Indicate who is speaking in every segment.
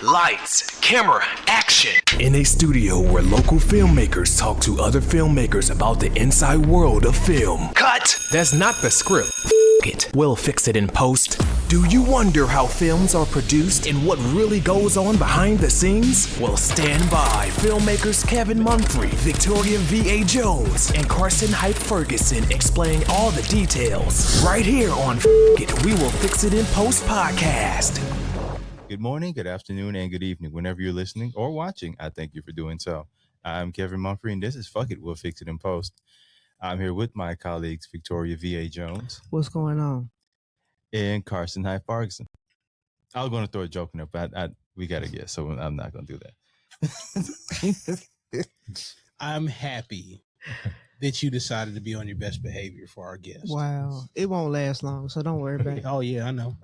Speaker 1: Lights, camera, action. In a studio where local filmmakers talk to other filmmakers about the inside world of film. Cut! That's not the script. It. We'll fix it in post. Do you wonder how films are produced and what really goes on behind the scenes? Well, stand by. Filmmakers Kevin Mumphrey, Victoria V.A. Jones, and Carson Hype Ferguson explain all the details. Right here on It, We Will Fix It in Post podcast.
Speaker 2: Good morning, good afternoon, and good evening. Whenever you're listening or watching, I thank you for doing so. I'm Kevin Mumphrey, and this is Fuck It, We'll Fix It in Post. I'm here with my colleagues, Victoria V.A. Jones.
Speaker 3: What's going on?
Speaker 2: And Carson Hype Ferguson. I was going to throw a joke in there, but we got to guess, so I'm not going to do that.
Speaker 4: I'm happy that you decided to be on your best behavior for our guest.
Speaker 3: Wow. It won't last long, so don't worry about it.
Speaker 4: Oh, yeah, I know.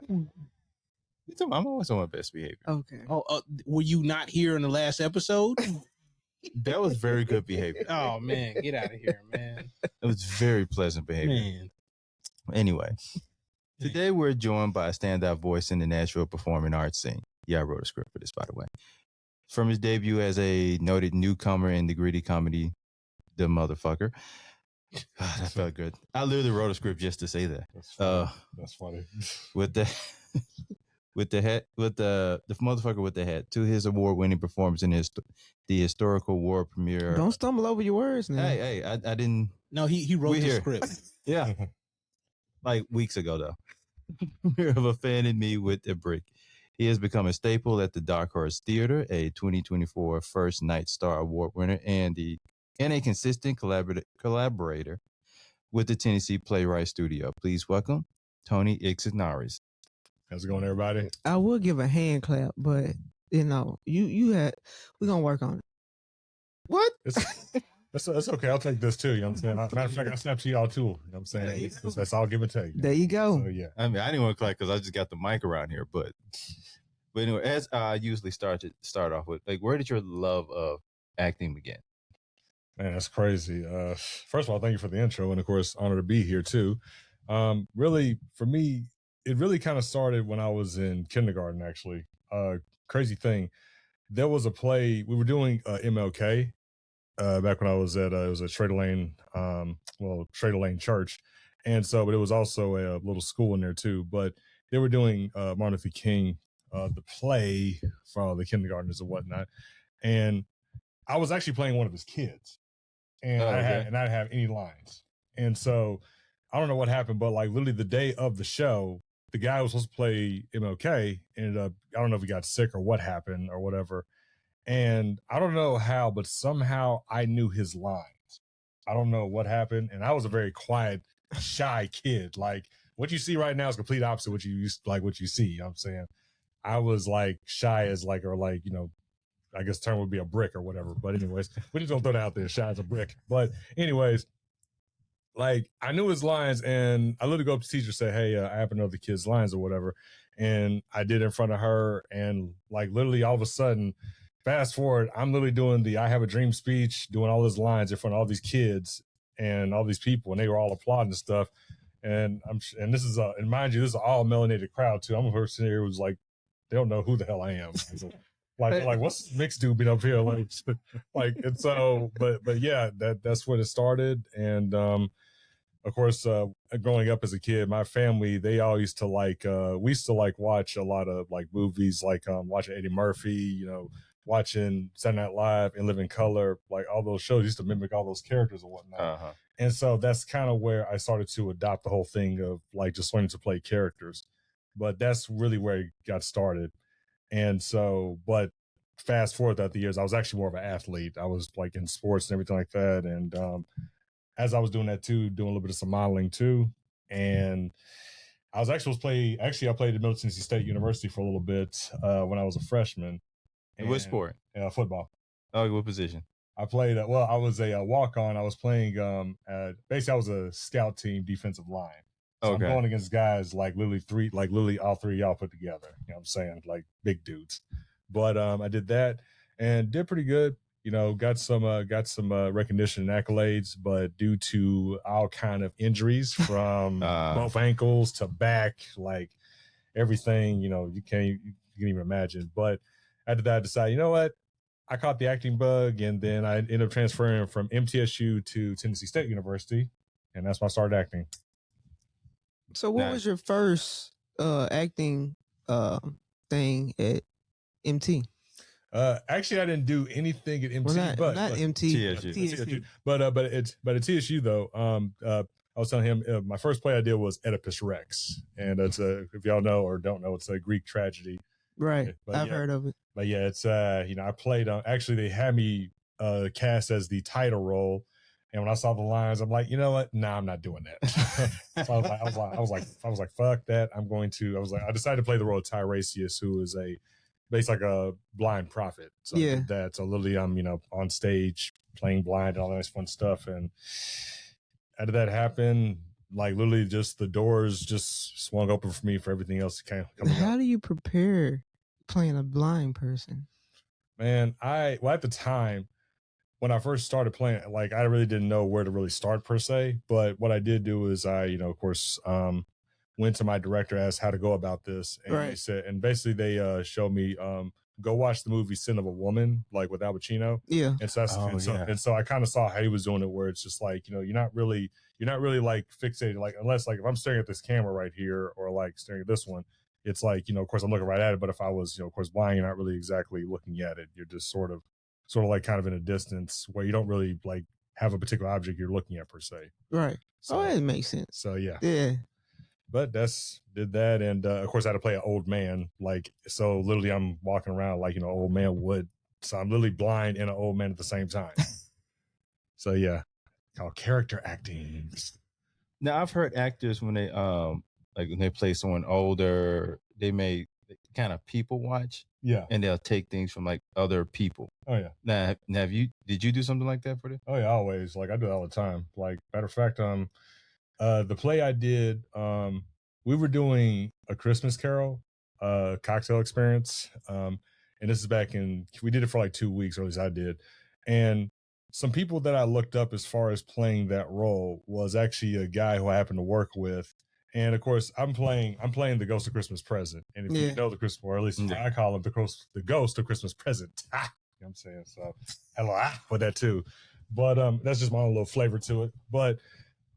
Speaker 2: I'm always on my best behavior.
Speaker 3: Okay.
Speaker 4: Oh, were you not here in the last episode?
Speaker 2: That was very good behavior.
Speaker 4: Oh, man, get out of here, man.
Speaker 2: It was very pleasant behavior.
Speaker 4: Man.
Speaker 2: Anyway, today we're joined by a standout voice in the Nashville performing arts scene. Yeah, I wrote a script for this, by the way. From his debut as a noted newcomer in the gritty comedy, The Motherfucker. God, that felt good. I literally wrote a script just to say that.
Speaker 5: That's funny.
Speaker 2: With the Motherfucker with the Hat, to his award-winning performance in the historical war premiere.
Speaker 3: Don't stumble over your words now.
Speaker 2: Hey, I didn't.
Speaker 4: No, he wrote the script.
Speaker 2: Yeah. Like weeks ago, though. Premiere of A Fan in Me with a Brick. He has become a staple at the Dark Horse Theater, a 2024 First Night Star Award winner, and a consistent collaborator with the Tennessee Playwright Studio. Please welcome Tony Insignares.
Speaker 5: How's it going, everybody?
Speaker 3: I would give a hand clap, but you we're gonna work on it.
Speaker 5: What? That's okay. I'll take this too. You know what I'm saying? Matter of fact, I snap to y'all too. You know what I'm saying? That's all give and take.
Speaker 3: There you go.
Speaker 5: So, yeah.
Speaker 2: I mean, I didn't want to clap because I just got the mic around here, but anyway, as I usually start off with, like, where did your love of acting begin?
Speaker 5: Man, that's crazy. First of all, thank you for the intro, and of course, honor to be here too. Really, for me, it really kind of started when I was in kindergarten. Actually, crazy thing. There was a play we were doing, MLK. Back when I was at it was a Trader Lane, Trader Lane Church, and so, but it was also a little school in there too. But they were doing Martin Luther King, the play for the kindergartners and whatnot, and I was actually playing one of his kids, and I didn't have any lines, and so I don't know what happened, but like literally the day of the show, the guy who was supposed to play MLK ended up, I don't know if he got sick or what happened or whatever. And I don't know how, but somehow I knew his lines. I don't know what happened. And I was a very quiet, shy kid. Like what you see right now is complete opposite what you used, like what you see. You know what I'm saying? I was like shy as like, or like, I guess the term would be a brick or whatever. But anyways, we just don't throw that out there, shy as a brick. But anyways, like I knew his lines and I literally go up to the teacher and say, hey, I happen to know the kid's lines or whatever. And I did it in front of her. And like literally all of a sudden, fast forward, I'm literally doing the I Have a Dream speech, doing all his lines in front of all these kids and all these people, and they were all applauding and stuff. And this is and mind you, this is an all melanated crowd too. I'm a person here who's like, they don't know who the hell I am. like what's this mixed dude been up here? Like and so, but yeah, that's when it started. And of course, growing up as a kid, my family, they all used to we used to watch a lot of like movies, like watching Eddie Murphy, watching Saturday Night Live and Live in Color, like all those shows used to mimic all those characters and whatnot. Uh-huh. And so that's kind of where I started to adopt the whole thing of like just learning to play characters. But that's really where it got started. And so, but fast forward throughout the years, I was actually more of an athlete. I was like in sports and everything like that. And as I was doing that too, doing a little bit of some modeling too. And I was actually I played at Middle Tennessee State University for a little bit when I was a freshman.
Speaker 2: And what sport?
Speaker 5: Football.
Speaker 2: Oh, what position?
Speaker 5: I played, I was a walk-on. I was playing, basically I was a scout team defensive line. So okay. I'm going against guys like literally all three of y'all put together. You know what I'm saying? Like big dudes. But I did that and did pretty good. Got some recognition and accolades, but due to all kind of injuries from both ankles to back, like everything, you can't even imagine. But after that, I decided, you know what? I caught the acting bug, and then I ended up transferring from MTSU to Tennessee State University, and that's when I started acting.
Speaker 3: So what was your first acting thing at MT?
Speaker 5: Actually, I didn't do anything at MT,
Speaker 3: Well, not MT,
Speaker 2: TSU.
Speaker 5: but at TSU though. I was telling him my first play I did was Oedipus Rex, and it's if y'all know or don't know, it's a Greek tragedy.
Speaker 3: Right,
Speaker 5: But
Speaker 3: I've heard of it.
Speaker 5: But yeah, it's I played on. Actually, they had me cast as the title role, and when I saw the lines, I'm like, you know what? Nah, I'm not doing that. So I was like, fuck that. I decided to play the role of Tiresias, who is basically like a blind prophet. So
Speaker 3: Yeah.
Speaker 5: I did that. So literally, I'm on stage playing blind and all that nice fun stuff. And how did that happen? Like literally, just the doors just swung open for me for everything else to come.
Speaker 3: How do you prepare playing a blind person?
Speaker 5: Man, at the time when I first started playing, like I really didn't know where to really start per se. But what I did do is I, of course, went to my director, asked how to go about this, and
Speaker 3: Right.
Speaker 5: he said, and basically they showed me go watch the movie Sin of a Woman, like with Al Pacino.
Speaker 3: Yeah.
Speaker 5: And so and so I kind of saw how he was doing it, where it's just like, you're not really like fixated, like unless like if I'm staring at this camera right here or like staring at this one, it's like, of course I'm looking right at it. But if I was, of course, blind, you're not really exactly looking at it. You're just sort of like kind of in a distance where you don't really like have a particular object you're looking at per se.
Speaker 3: Right.
Speaker 5: So,
Speaker 3: that makes sense.
Speaker 5: So yeah.
Speaker 3: Yeah.
Speaker 5: But did that. And of course I had to play an old man. Like, so literally I'm walking around like, old man would. So I'm literally blind and an old man at the same time. So yeah, called character acting.
Speaker 2: Now I've heard actors when they like when they play someone older, they may kind of people watch.
Speaker 5: Yeah.
Speaker 2: And they'll take things from like other people.
Speaker 5: Oh yeah.
Speaker 2: Now did you do something like that for them?
Speaker 5: Oh yeah, always. Like I do it all the time. Like matter of fact, the play I did, we were doing A Christmas Carol, cocktail experience. And this is we did it for like 2 weeks, or at least I did. And some people that I looked up as far as playing that role was actually a guy who I happened to work with. And of course, I'm playing the Ghost of Christmas Present. And if you know the Christmas, or at least I call him the Ghost of Christmas Present. You know what I'm saying? So hello for that too. But that's just my own little flavor to it. But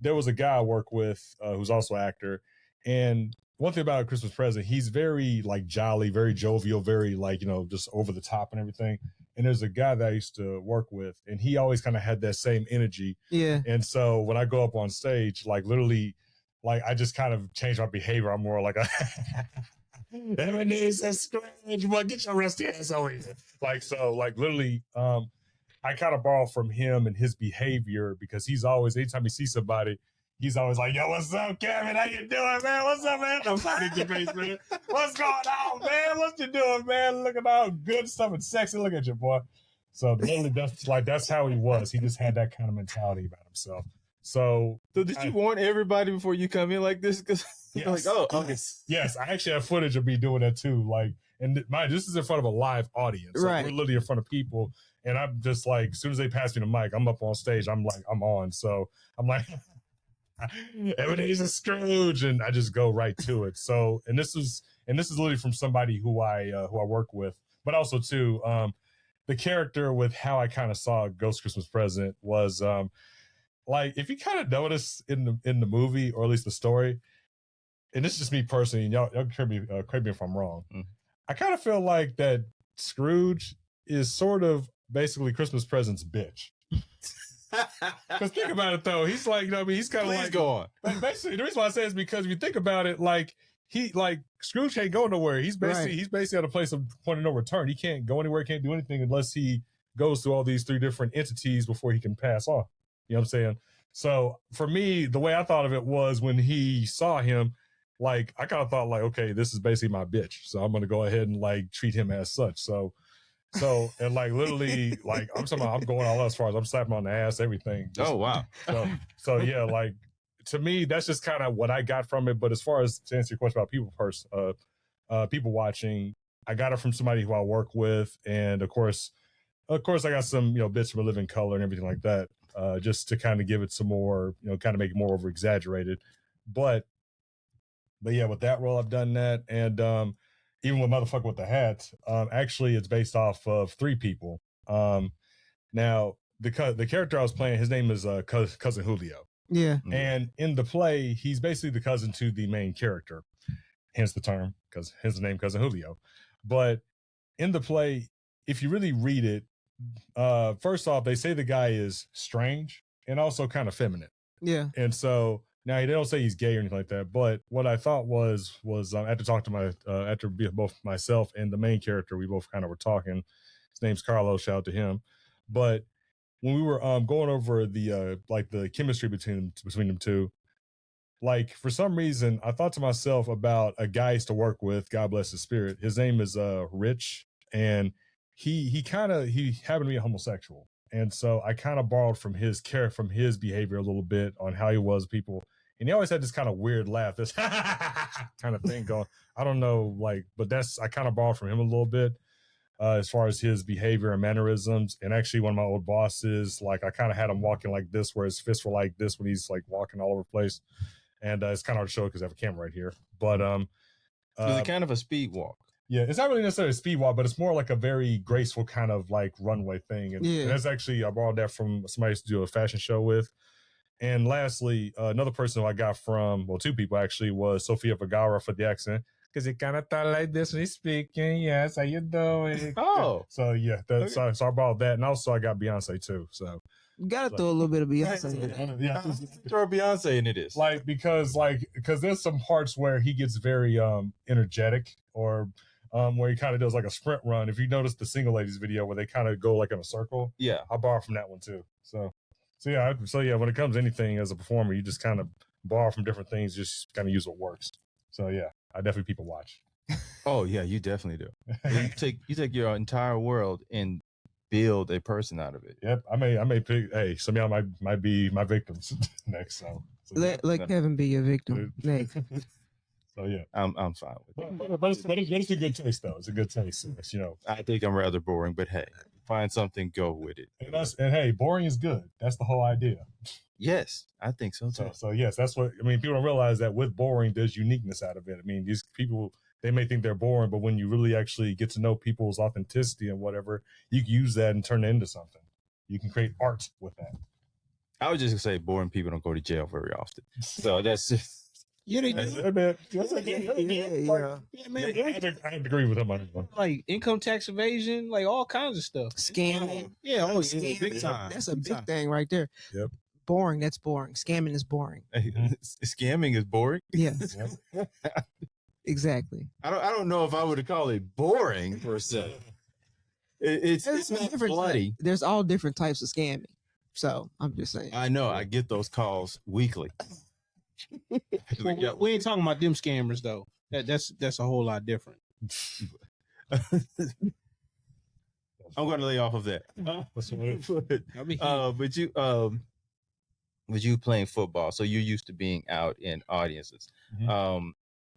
Speaker 5: there was a guy I work with who's also an actor. And one thing about A Christmas Present, he's very like jolly, very jovial, very like, just over the top and everything. And there's a guy that I used to work with, and he always kind of had that same energy.
Speaker 3: Yeah.
Speaker 5: And so when I go up on stage, like literally, like I just kind of change my behavior. I'm more like Ebenezer Scrooge, boy, get your rusty ass over here. Like, so like literally, I kind of borrow from him and his behavior, because he's always, anytime he sees somebody, he's always like, yo, what's up, Kevin? How you doing, man? What's up, man? I'm fighting your face, man. What's going on, man? What you doing, man? Look at all good stuff and sexy. Look at you, boy. So literally, that's how he was. He just had that kind of mentality about himself. So
Speaker 2: did you warn everybody before you come in like this? Because
Speaker 5: yes.
Speaker 2: like, oh, okay.
Speaker 5: Yes, I actually have footage of me doing that too. Like, and mind, this is in front of a live audience.
Speaker 3: Right.
Speaker 5: Like, we're literally in front of people. And I'm just like, as soon as they pass me the mic, I'm up on stage. I'm like, I'm on. So I'm like, Ebenezer Scrooge, and I just go right to it. So, and this is literally from somebody who I work with, but also too, the character with how I kind of saw Ghost Christmas Present was, like, if you kind of notice in the movie, or at least the story, and this is just me personally, and y'all correct me if I'm wrong. Mm. I kind of feel like that Scrooge is sort of basically Christmas Present's bitch. Because think about it though, he's like, he's kind of like,
Speaker 2: go on.
Speaker 5: Basically, the reason why I say is because if you think about it, like Scrooge can't go nowhere. He's basically at a place of point of no return. He can't go anywhere, can't do anything unless he goes through all these 3 different entities before he can pass on. You know what I'm saying? So for me, the way I thought of it was when he saw him, like I kind of thought like, okay, this is basically my bitch. So I'm gonna go ahead and like treat him as such. So and like literally, like I'm going all out as far as I'm slapping on the ass, everything.
Speaker 2: Oh wow.
Speaker 5: So yeah, like to me, that's just kind of what I got from it. But as far as to answer your question about people watching, I got it from somebody who I work with, and of course I got some bits from A Living Color and everything like that, just to kind of give it some more, kind of make it more over exaggerated. But yeah, with that role, I've done that, and even with motherfucker with the hat, actually it's based off of 3 people. Now the character I was playing, his name is cousin Julio.
Speaker 3: Yeah.
Speaker 5: And in the play, he's basically the cousin to the main character, hence the term, because his name cousin Julio. But in the play, if you really read it, first off, they say the guy is strange and also kind of feminine.
Speaker 3: Yeah.
Speaker 5: And so now they don't say he's gay or anything like that. But what I thought was after talking to after both myself and the main character, we both kind of were talking. His name's Carlos. Shout out to him. But when we were going over the like the chemistry between them two, like for some reason I thought to myself about a guy I used to work with. God bless his spirit. His name is Rich, and he happened to be a homosexual, and so I kind of borrowed from his behavior a little bit on how he was with people, and he always had this kind of weird laugh, this kind of thing going. I don't know, like, but I kind of borrowed from him a little bit. As far as his behavior and mannerisms. And actually one of my old bosses, like I kind of had him walking like this, where his fists were like this when he's like walking all over the place. And it's kind of hard to show because I have a camera right here. But
Speaker 2: it's kind of a speed walk.
Speaker 5: Yeah, it's not really necessarily a speed walk, but it's more like a very graceful kind of like runway thing. And, and that's actually, I borrowed that from somebody I used to do a fashion show with. And lastly, another person who I got from, well, 2 people actually, was Sofia Vergara for the accent. Because it kind of thought like this when he's speaking. Yes, how you doing?
Speaker 2: Oh.
Speaker 5: So, yeah, so I brought that. And also I got Beyonce, too. So
Speaker 3: you got to throw a little bit of Beyonce in it.
Speaker 5: Yeah,
Speaker 2: throw Beyonce into this.
Speaker 5: Because there's some parts where he gets very energetic, or where he kind of does like a sprint run. If you notice the Single Ladies video where they kind of go like in a circle.
Speaker 2: Yeah.
Speaker 5: I borrow from that one, too. So yeah, when it comes to anything as a performer, you just kind of borrow from different things, just kind of use what works. So yeah, I definitely people watch.
Speaker 2: Oh yeah, you definitely do. You take your entire world and build a person out of it.
Speaker 5: Yep, I may pick. Hey, some of y'all might be my victims next. So
Speaker 3: let Kevin be your victim next.
Speaker 5: So yeah,
Speaker 2: I'm fine with it.
Speaker 5: But it's a good taste though. It's a good taste. You know,
Speaker 2: I think I'm rather boring, but hey, find something, go with it.
Speaker 5: And hey, boring is good. That's the whole idea.
Speaker 2: Yes, I think so too.
Speaker 5: So yes, that's what I mean. People don't realize that with boring, there's uniqueness out of it. I mean, these people, they may think they're boring, but when you really actually get to know people's authenticity and whatever, you can use that and turn it into something. You can create art with that.
Speaker 2: I was just gonna say, boring people don't go to jail very often. So that's just.
Speaker 4: Yeah, they do.
Speaker 5: I agree with him on that one.
Speaker 4: Like income tax evasion, like all kinds of stuff.
Speaker 3: Scamming.
Speaker 4: Yeah,
Speaker 3: scamming.
Speaker 4: Big time.
Speaker 3: That's a big thing right there.
Speaker 5: Yep.
Speaker 3: Boring. That's boring. Scamming is boring.
Speaker 2: Scamming is boring.
Speaker 3: Yeah. Exactly.
Speaker 2: I don't know if I would call it boring per se. It's not bloody.
Speaker 3: There's all different types of scamming. So I'm just saying.
Speaker 2: I know. I get those calls weekly.
Speaker 4: We ain't talking about them scammers though. That's a whole lot different.
Speaker 2: I'm going to lay off of that. But you playing football, so you're used to being out in audiences. Mm-hmm.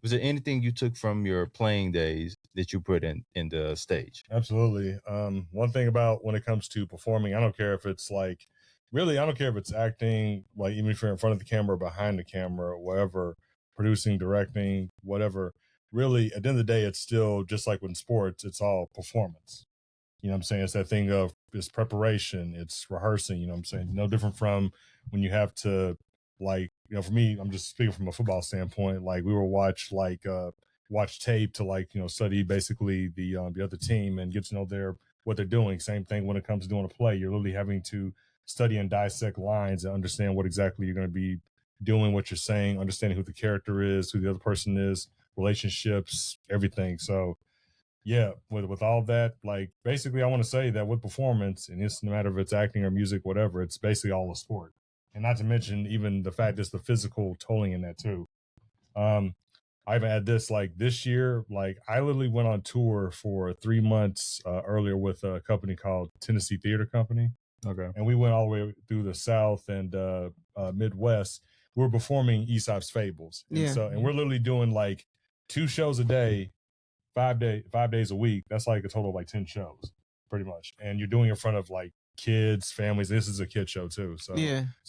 Speaker 2: Was there anything you took from your playing days that you put in the stage?
Speaker 5: Absolutely. One thing about when it comes to performing, I don't care if it's like, really, I don't care if it's acting, like even if you're in front of the camera or behind the camera or whatever, producing, directing, whatever. Really, at the end of the day, it's still just like with sports, it's all performance. You know what I'm saying? It's that thing of it's preparation, it's rehearsing, you know what I'm saying? No different from when you have to, like, you know, for me, I'm just speaking from a football standpoint, like we will watch tape to, like, you know, study basically the other team and get to know what they're doing. Same thing when it comes to doing a play. You're literally having to study and dissect lines and understand what exactly you're going to be doing, what you're saying, understanding who the character is, who the other person is, relationships, everything. So yeah, with all that, like basically I want to say that with performance, and it's no matter if it's acting or music, whatever, it's basically all a sport. And not to mention even the fact there's the physical tolling in that too. I even had this, like this year, like I literally went on tour for 3 months earlier with a company called Tennessee Theater Company. Okay. And we went all the way through the South and Midwest. We were performing Aesop's Fables. And and we're literally doing like 2 shows a day, 5 days a week. That's like a total of like 10 shows pretty much. And you're doing it in front of like kids, families. This is a kid show too. So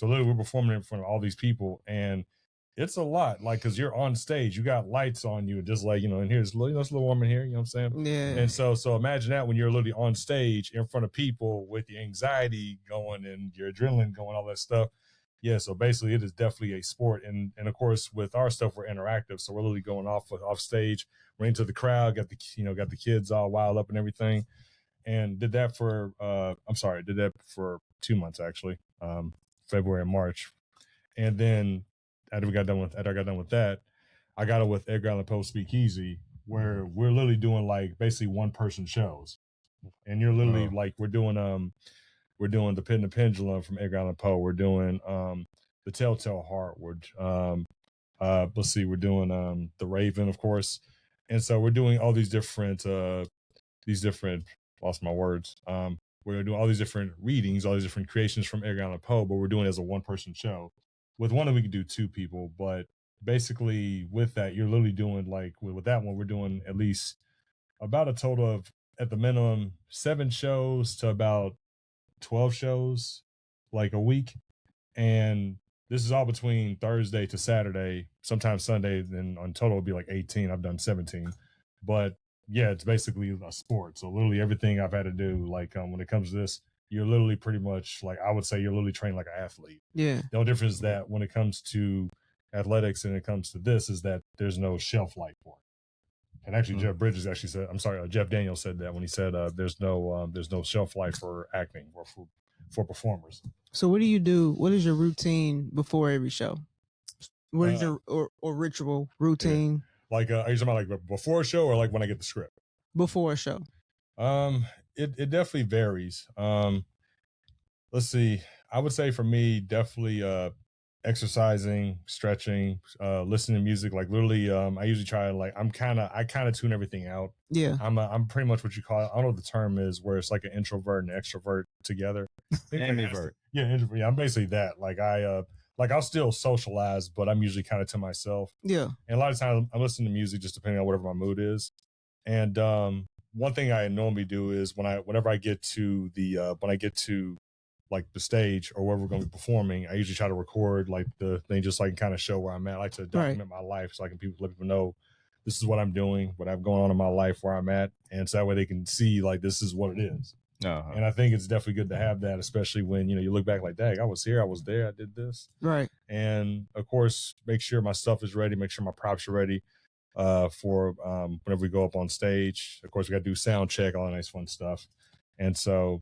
Speaker 5: literally we're performing in front of all these people. And It's a lot, like, because you're on stage, you got lights on you, just like, and here's it's a little warm in here, you know what I'm saying?
Speaker 3: Yeah.
Speaker 5: And so imagine that when you're literally on stage in front of people with the anxiety going and your adrenaline going, all that stuff. Yeah, so basically it is definitely a sport. And of course, with our stuff, we're interactive. So we're literally going off stage, right into the crowd, got the kids all wild up and everything. And did that for 2 months actually, February and March. And then after I got done with that, I got it with Edgar Allan Poe Speakeasy, where we're literally doing like basically one person shows. And you're literally like we're doing The Pit and the Pendulum from Edgar Allan Poe. We're doing The Telltale Heart. We're doing The Raven, of course. And so we're doing all these different lost my words. We're doing all these different readings, all these different creations from Edgar Allan Poe, but we're doing it as a one-person show. With one of we could do 2 people, but basically with that, you're literally doing like with that one, we're doing at least about a total of at the minimum 7 shows to about 12 shows like a week. And this is all between Thursday to Saturday, sometimes Sunday, then on total it'll be like 18. I've done 17. But yeah, it's basically a sport. So literally everything I've had to do, like when it comes to this, you're literally pretty much like, I would say you're literally trained like an athlete.
Speaker 3: Yeah.
Speaker 5: The only difference is that when it comes to athletics and it comes to this is that there's no shelf life for it. And actually, Jeff Daniels said that when he said there's no shelf life for acting or for performers.
Speaker 3: So what do you do? What is your routine before every show? What is your or ritual routine?
Speaker 5: Yeah. Like, are you talking about like before a show or like when I get the script?
Speaker 3: Before a show.
Speaker 5: It definitely varies. Let's see. I would say for me, definitely exercising, stretching, listening to music. Like literally, I usually try to like I kind of tune everything out.
Speaker 3: Yeah.
Speaker 5: I'm pretty much what you call, I don't know what the term is, where it's like an introvert and an extrovert together.
Speaker 2: Ambivert.
Speaker 5: Yeah, I'm basically that. Like I'll still socialize, but I'm usually kind of to myself.
Speaker 3: Yeah.
Speaker 5: And a lot of times I'm listening to music just depending on whatever my mood is. And one thing I normally do is whenever I get to like the stage or where we're going to be performing, I usually try to record like the thing just so I can kind of show where I'm at. I like to document my life so I can let people know this is what I'm doing, what I've going on in my life, where I'm at. And so that way they can see like this is what it is.
Speaker 2: Uh-huh.
Speaker 5: And I think it's definitely good to have that, especially when, you look back like, dang, I was here, I was there, I did this.
Speaker 3: Right.
Speaker 5: And of course, make sure my stuff is ready, make sure my props are ready for whenever we go up on stage. Of course, we got to do sound check, all that nice fun stuff. And so,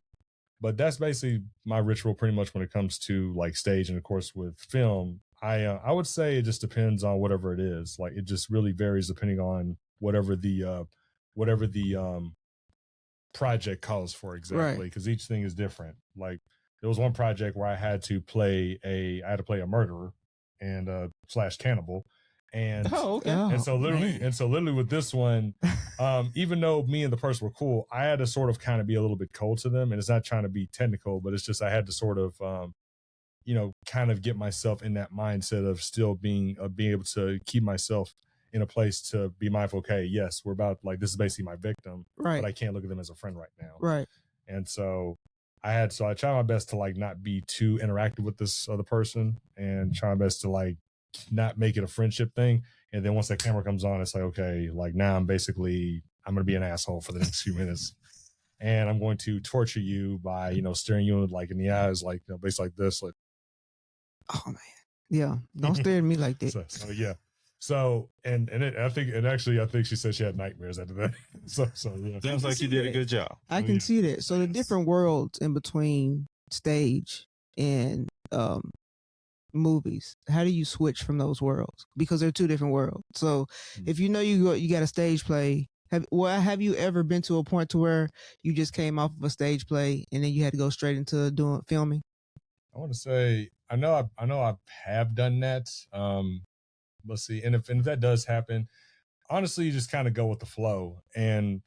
Speaker 5: but that's basically my ritual pretty much when it comes to like stage. And of course, with film, I would say it just depends on whatever it is. Like it just really varies depending on whatever the project calls for exactly, because each thing is different. Like there was one project where I had to play a murderer and / cannibal. And and so literally with this one, even though me and the person were cool, I had to sort of kind of be a little bit cold to them. And it's not trying to be technical, but it's just I had to sort of kind of get myself in that mindset of still being able to keep myself in a place to be mindful. Okay, yes, we're about like this is basically my victim,
Speaker 3: right?
Speaker 5: But I can't look at them as a friend right now,
Speaker 3: right?
Speaker 5: And so I try my best to like not be too interactive with this other person, and try my best to like not make it a friendship thing. And then once that camera comes on, it's like okay, like now I'm gonna be an asshole for the next few minutes, and I'm going to torture you by staring you like in the eyes, like basically like this, like
Speaker 3: oh man, yeah, don't stare at me like that.
Speaker 5: So yeah. So I think she said she had nightmares after that. So yeah.
Speaker 2: Sounds like you did a good job.
Speaker 3: I can see that. So the different worlds in between stage and movies, how do you switch from those worlds? Because they're 2 different worlds. So if you got a stage play, have you ever been to a point to where you just came off of a stage play and then you had to go straight into doing filming?
Speaker 5: I want to say I know I have done that. Let's see. And if that does happen, honestly, you just kind of go with the flow. And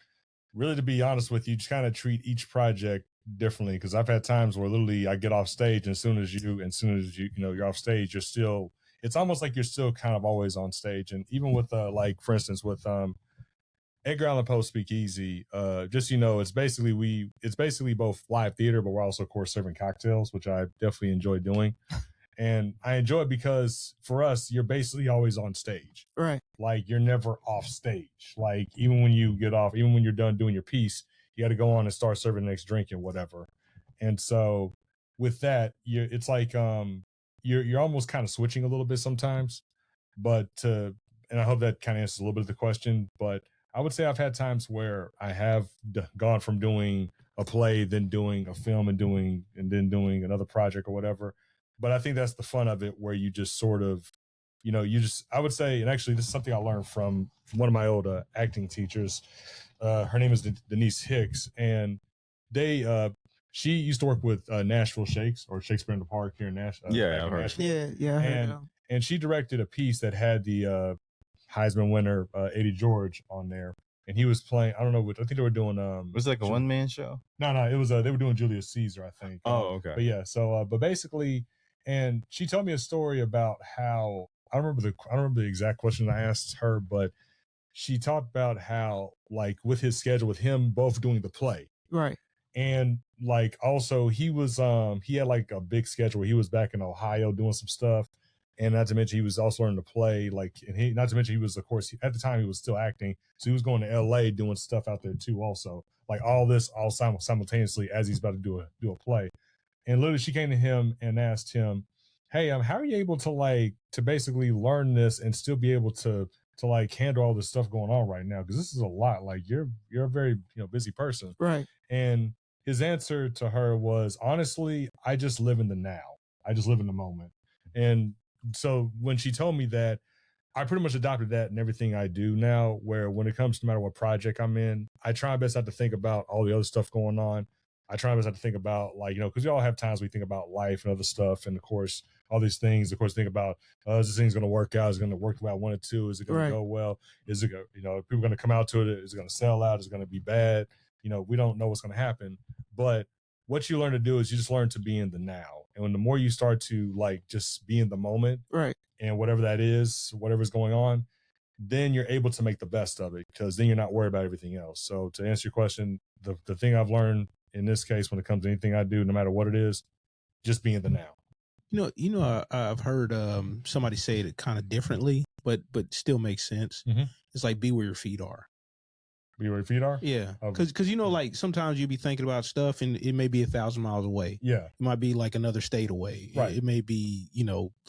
Speaker 5: really, to be honest with you, just kind of treat each project differently. Because I've had times where literally I get off stage, and as soon as you're off stage, it's almost like you're still kind of always on stage. And even with like, for instance, with Edgar Allan Poe Speakeasy, it's basically both live theater, but we're also, of course, serving cocktails, which I definitely enjoy doing. And I enjoy it because for us, you're basically always on stage.
Speaker 3: Right.
Speaker 5: Like you're never off stage. Like even when you get off, even when you're done doing your piece, you got to go on and start serving the next drink and whatever. And so with that, it's like you're almost kind of switching a little bit sometimes. But and I hope that kind of answers a little bit of the question. But I would say I've had times where I have gone from doing a play, then doing a film, and then doing another project or whatever. But I think that's the fun of it, where you just sort of, I would say, and actually this is something I learned from one of my old acting teachers. Her name is Denise Hicks, and she used to work with Nashville Shakes, or Shakespeare in the Park here in Nashville.
Speaker 2: Yeah, I've heard.
Speaker 3: Yeah, I heard
Speaker 5: and she directed a piece that had the Heisman winner Eddie George on there, and he was playing. I don't know. I think they were doing.
Speaker 2: Was it like a one-man show?
Speaker 5: No. It was. They were doing Julius Caesar, I think.
Speaker 2: Oh, okay.
Speaker 5: But yeah. So, but basically, and she told me a story about how I don't remember the exact question I asked her, but she talked about how, like, with his schedule, with him both doing the play,
Speaker 3: right,
Speaker 5: and like also he had like a big schedule where he was back in Ohio doing some stuff. And not to mention, he was also learning to play. Not to mention, he was, of course, at the time, he was still acting. So he was going to LA doing stuff out there too, also. Like all this, all simultaneously as he's about to do a play. And literally, she came to him and asked him, "Hey, how are you able to basically learn this and still be able to like handle all this stuff going on right now? Because this is a lot. Like you're a very busy person."
Speaker 3: right.
Speaker 5: And his answer to her was, "Honestly, I just live in the now. I just live in the moment." And so when she told me that, I pretty much adopted that in everything I do now, where when it comes to no matter what project I'm in, I try my best not to think about all the other stuff going on. I try my best not to think about, like, because we all have times we think about life and other stuff. And of course, all these things, of course, think about, is this thing's going to work out? Is it going to work the way I want it to? Is it going to go well? Is it, people going to come out to it? Is it going to sell out? Is it going to be bad? We don't know what's going to happen. But what you learn to do is you just learn to be in the now. And when the more you start to like just be in the moment,
Speaker 3: right,
Speaker 5: and whatever that is, whatever's going on, then you're able to make the best of it, because then you're not worried about everything else. So to answer your question, the thing I've learned in this case, when it comes to anything I do, no matter what it is, just be in the now.
Speaker 4: I've heard somebody say it kind of differently, but still makes sense.
Speaker 5: Mm-hmm.
Speaker 4: It's like, be where your feet are.
Speaker 5: Be where your feet are?
Speaker 4: Yeah. Because like sometimes you be thinking about stuff and it may be 1,000 miles away.
Speaker 5: Yeah.
Speaker 4: It might be like another state away.
Speaker 5: Right.
Speaker 4: It may be,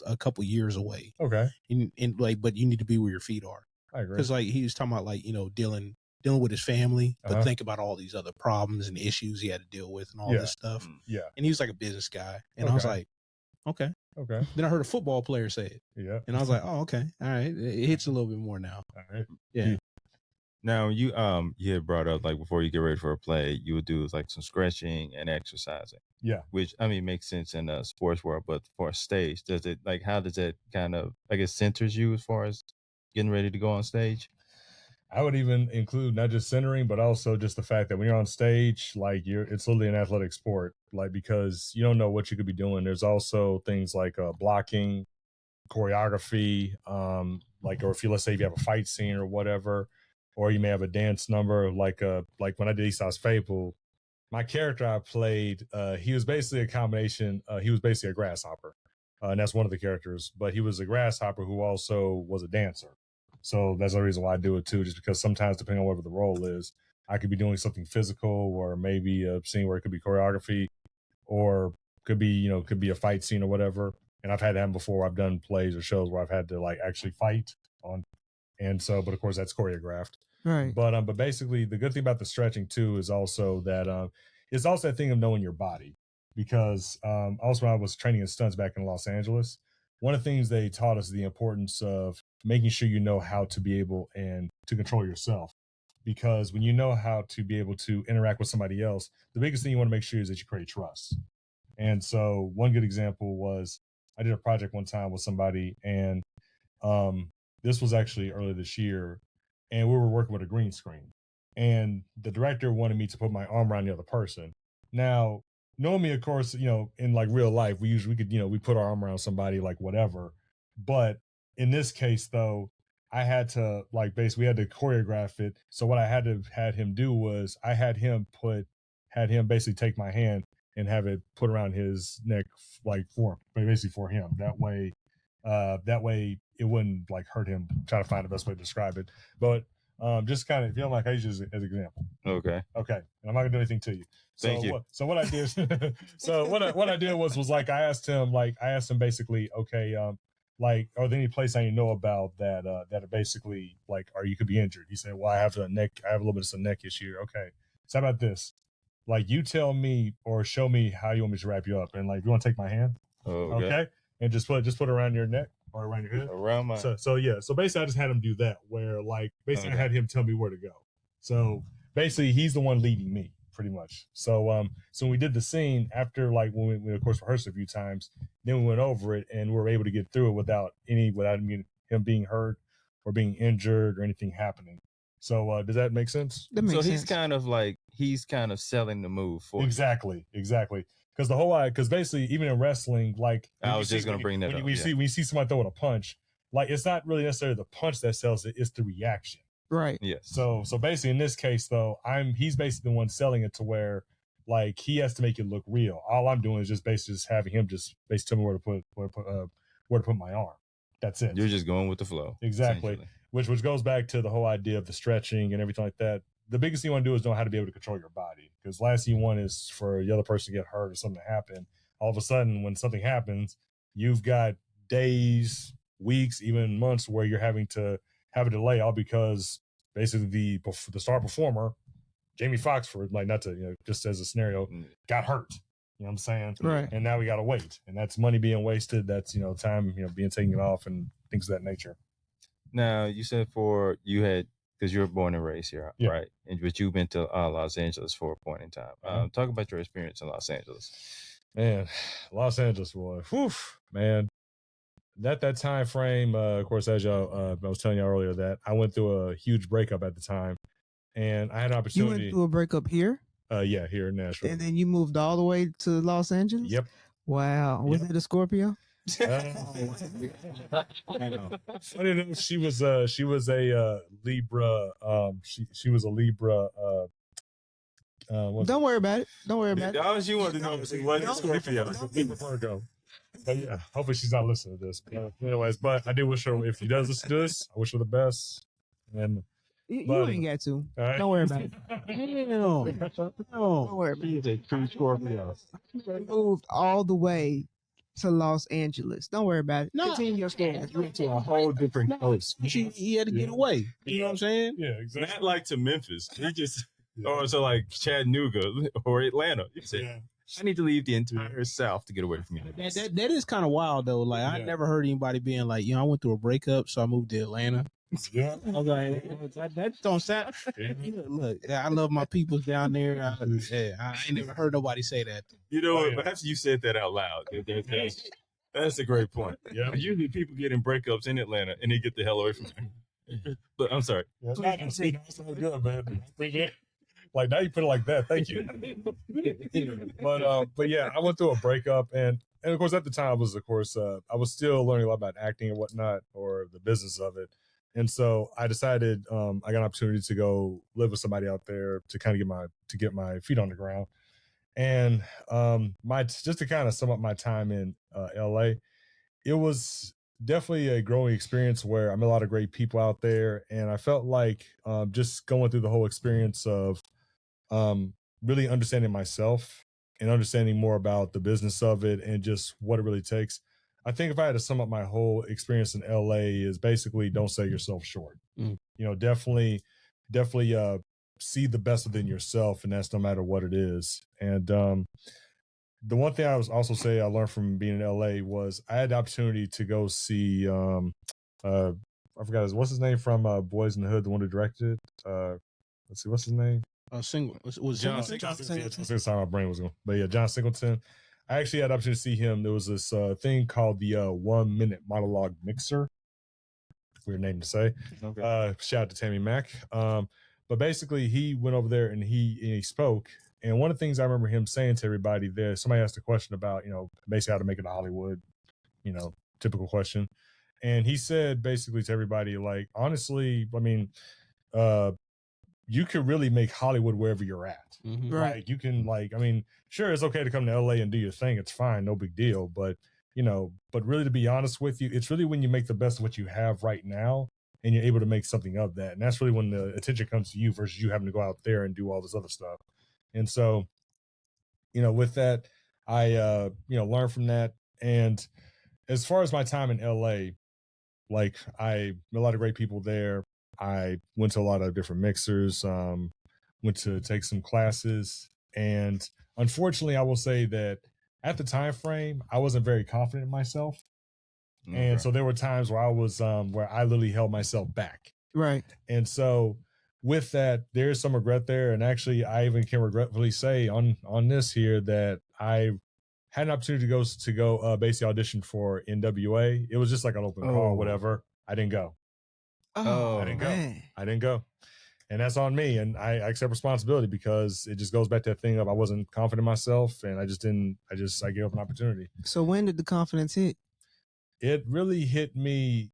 Speaker 4: a couple years away.
Speaker 5: Okay.
Speaker 4: And like, but you need to be where your feet are.
Speaker 5: I agree.
Speaker 4: Because like he was talking about, like, dealing with his family, but think about all these other problems and issues he had to deal with and all this stuff.
Speaker 5: Yeah.
Speaker 4: And he was like a business guy. And I was like, okay. Then I heard a football player say it.
Speaker 5: Yeah.
Speaker 4: And I was like, oh, okay. All right. It hits a little bit more now.
Speaker 5: All right.
Speaker 4: Yeah.
Speaker 2: Now you had brought up, like, before you get ready for a play, you would do like some stretching and exercising.
Speaker 5: Yeah.
Speaker 2: Which, I mean, makes sense in the sports world, but for a stage, how does it kind of, I guess, centers you as far as getting ready to go on stage?
Speaker 5: I would even include not just centering, but also just the fact that when you're on stage, like it's literally an athletic sport, like, because you don't know what you could be doing. There's also things like blocking, choreography, like, or let's say if you have a fight scene or whatever, or you may have a dance number, like when I did East Side's Fable, my character I played, he was basically a combination. He was basically a grasshopper, and that's one of the characters. But he was a grasshopper who also was a dancer. So that's the reason why I do it too, just because sometimes, depending on whatever the role is, I could be doing something physical, or maybe a scene where it could be choreography, or could be a fight scene or whatever. And I've had that before. I've done plays or shows where I've had to like actually fight on. And so, but of course that's choreographed.
Speaker 3: right.
Speaker 5: But basically the good thing about the stretching too is also that it's also a thing of knowing your body, because also when I was training in stunts back in Los Angeles, one of the things they taught us is the importance of making sure you know how to be able and to control yourself. Because when you know how to be able to interact with somebody else, the biggest thing you want to make sure is that you create trust. And so one good example was I did a project one time with somebody, and this was actually earlier this year, and we were working with a green screen, and the director wanted me to put my arm around the other person. Now, normally, of course, in like real life, we could, we put our arm around somebody, like whatever. But in this case, though, I had to we had to choreograph it. So what I had him do was I had him basically take my hand and have it put around his neck, like basically for him. That way it wouldn't like hurt him. Try to find the best way to describe it, but just kind of, if you don't like, I use it as an example.
Speaker 2: Okay.
Speaker 5: And I'm not gonna do anything to you.
Speaker 2: Thank you.
Speaker 5: What I did, what I did was like I asked him basically, okay, like, are there any place I know about that are basically like, or you could be injured? He said, well, I have a little bit of some neck issue. Okay, so how about this? Like, you tell me or show me how you want me to wrap you up, and like, you want to take my hand, okay, and just put it around your neck or around your head,
Speaker 2: around my.
Speaker 5: So basically, I just had him do that, where like basically I had him tell me where to go. So basically, he's the one leading me, pretty much. So so when we did the scene after, like when we of course rehearsed a few times, then we went over it and we were able to get through it without him being hurt or being injured or anything happening. So does that make sense?
Speaker 3: That makes sense.
Speaker 2: He's kind of selling the move for you.
Speaker 5: Exactly. Because basically, even in wrestling, like
Speaker 2: I was just gonna bring that up.
Speaker 5: When you see somebody throwing a punch, like it's not really necessarily the punch that sells it; it's the reaction.
Speaker 3: Right.
Speaker 2: Yeah.
Speaker 5: So basically, in this case, though, he's basically the one selling it to where, like, he has to make it look real. All I'm doing is just basically just having him just basically tell me where to put my arm. That's it.
Speaker 2: You're just going with the flow.
Speaker 5: Exactly. Which goes back to the whole idea of the stretching and everything like that. The biggest thing you want to do is know how to be able to control your body, because last thing you want is for the other person to get hurt or something to happen. All of a sudden, when something happens, you've got days, weeks, even months where you're having to have a delay, all because basically the star performer, Jamie Foxx, for like, not to, just as a scenario, got hurt. You know what I'm saying?
Speaker 3: Right.
Speaker 5: And now we got to wait, and that's money being wasted. That's time being taken off and things of that nature.
Speaker 2: Now, you said because you were born and raised here, right? But you've been to Los Angeles for a point in time. Talk about your experience in Los Angeles.
Speaker 5: Man, Los Angeles, boy. Whew, man. That time frame, of course, as I was telling you earlier, that I went through a huge breakup at the time, and I had an opportunity.
Speaker 3: You went through a breakup here?
Speaker 5: Yeah, here in Nashville.
Speaker 3: And then you moved all the way to Los Angeles?
Speaker 5: Yep.
Speaker 3: Wow. Was it a Scorpio?
Speaker 5: Funny enough, she was a Libra. She was a Libra.
Speaker 3: Don't worry about it. Don't worry about it.
Speaker 2: All she wanted to know was what Scorpio.
Speaker 5: Virgo. But yeah, hopefully she's not listening to this. Anyways, but I do wish her, if she does listen to this, I wish her the best. And
Speaker 3: you ain't got to.
Speaker 5: Right?
Speaker 3: Don't worry about it.
Speaker 4: No.
Speaker 3: Don't worry about it.
Speaker 2: She's a true Scorpio.
Speaker 3: Moved all the way to Los Angeles. Don't worry about it.
Speaker 4: No.
Speaker 3: Continue your story.
Speaker 2: You went to a whole different coast.
Speaker 4: He had to get away. You know what I'm saying?
Speaker 5: Yeah, exactly.
Speaker 2: Not like to Memphis. He just, or so like Chattanooga or Atlanta. You said, I need to leave the entire South to get away from you.
Speaker 4: That is kind of wild though. Like I never heard anybody being like, I went through a breakup, so I moved to Atlanta.
Speaker 5: Yeah.
Speaker 4: Okay, that don't sound. Look, I love my peoples down there. I ain't never heard nobody say that.
Speaker 2: You know what? Perhaps you said that out loud. That's a great point.
Speaker 5: Yeah.
Speaker 2: Usually people get in breakups in Atlanta and they get the hell away from you. But I'm sorry.
Speaker 5: That's not good, man. Like, now you put it like that. Thank you. But yeah, I went through a breakup, and of course at the time I was still learning a lot about acting and whatnot, or the business of it. And so I decided I got an opportunity to go live with somebody out there to kind of get my feet on the ground. And just to kind of sum up my time in LA, it was definitely a growing experience where I met a lot of great people out there, and I felt like just going through the whole experience of really understanding myself and understanding more about the business of it and just what it really takes. I think if I had to sum up my whole experience in LA, is basically don't sell yourself short. Definitely see the best within yourself, and that's no matter what it is. And the one thing I was also say I learned from being in LA was I had the opportunity to go see I forgot what's his name from Boys in the Hood, the one who directed it. Let's see, what's his name?
Speaker 4: Single was John Singleton.
Speaker 5: That's how my brain was going. But yeah, John Singleton. I actually had the opportunity to see him. There was this thing called the 1 minute monologue mixer. Weird name to say. Okay. Shout out to Tammy Mack. But basically, he went over there and he spoke. And one of the things I remember him saying to everybody there, somebody asked a question about, basically how to make it to Hollywood, typical question. And he said basically to everybody, like, honestly, I mean, you could really make Hollywood wherever you're at.
Speaker 4: Mm-hmm.
Speaker 3: Right.
Speaker 5: Like you can sure, it's okay to come to LA and do your thing. It's fine. No big deal. But, but really to be honest with you, it's really when you make the best of what you have right now and you're able to make something of that. And that's really when the attention comes to you versus you having to go out there and do all this other stuff. And so, with that, I, learned from that. And as far as my time in LA, like I met a lot of great people there. I went to a lot of different mixers, went to take some classes. And unfortunately, I will say that at the time frame, I wasn't very confident in myself. Okay. And so there were times where I was, where I literally held myself back.
Speaker 3: Right.
Speaker 5: And so with that, there's some regret there. And actually, I even can regretfully say on this here that I had an opportunity to go basically audition for NWA. It was just like an open call or whatever. I didn't go.
Speaker 3: Oh,
Speaker 5: I didn't go.
Speaker 3: man.
Speaker 5: I didn't go. And that's on me. And I accept responsibility because it just goes back to that thing of I wasn't confident in myself and I gave up an opportunity.
Speaker 3: So when did the confidence hit?
Speaker 5: It really hit me,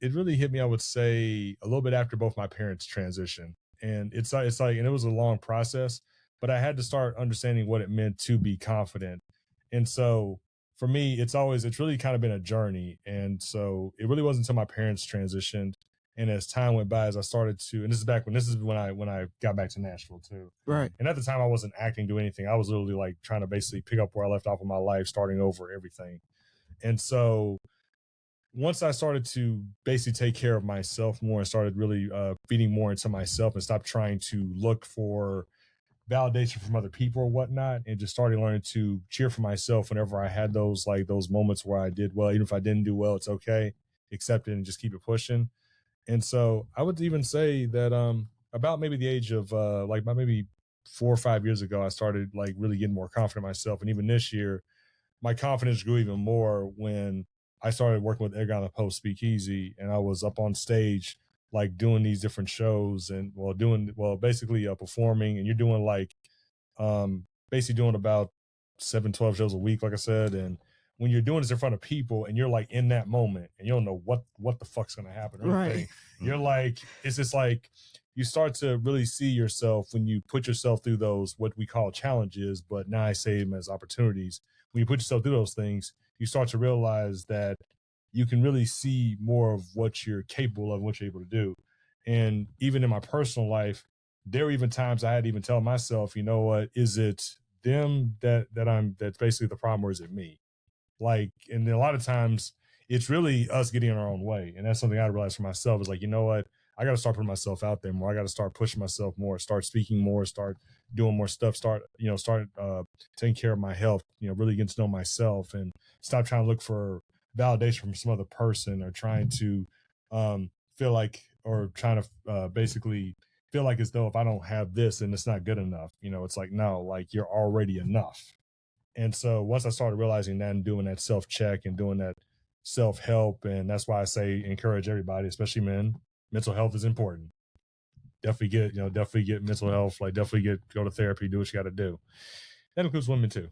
Speaker 5: I would say, a little bit after both my parents transitioned. And it's like, and it was a long process, but I had to start understanding what it meant to be confident. And so for me, it's really kind of been a journey. And so it really wasn't until my parents transitioned. And as time went by, as I started to, and this is when I got back to Nashville too.
Speaker 3: Right.
Speaker 5: And at the time I wasn't acting, doing anything. I was literally like trying to basically pick up where I left off in my life, starting over everything. And so once I started to basically take care of myself more and started really feeding more into myself and stopped trying to look for validation from other people or whatnot, and just started learning to cheer for myself whenever I had those moments where I did well. Even if I didn't do well, it's okay. Accept it and just keep it pushing. And so I would even say that about maybe the age of about maybe 4 or 5 years ago, I started like really getting more confident in myself. And even this year, my confidence grew even more when I started working with Edgar Allan Poe Speakeasy, and I was up on stage like doing these different shows and basically performing, and you're doing like basically doing about 7-12 shows a week, like I said. And when you're doing this in front of people and you're like in that moment and you don't know what the fuck's gonna happen or anything, you're like, it's just like you start to really see yourself when you put yourself through those what we call challenges, but now I say them as opportunities. When you put yourself through those things, you start to realize that you can really see more of what you're capable of and what you're able to do. And even in my personal life, there were even times I had to even tell myself, you know what, is it them that's basically the problem, or is it me? Like, and a lot of times it's really us getting in our own way. And that's something I realized for myself is like, you know what, I got to start putting myself out there more. I got to start pushing myself more, start speaking more, start doing more stuff, start taking care of my health, really getting to know myself and stop trying to look for validation from some other person or trying to feel like, or trying to basically feel like as though if I don't have this and it's not good enough, it's like, no, like you're already enough. And so once I started realizing that and doing that self-check and doing that self-help, and that's why I say encourage everybody, especially men, mental health is important. Definitely get mental health, like definitely go to therapy, do what you got to do. That includes women too,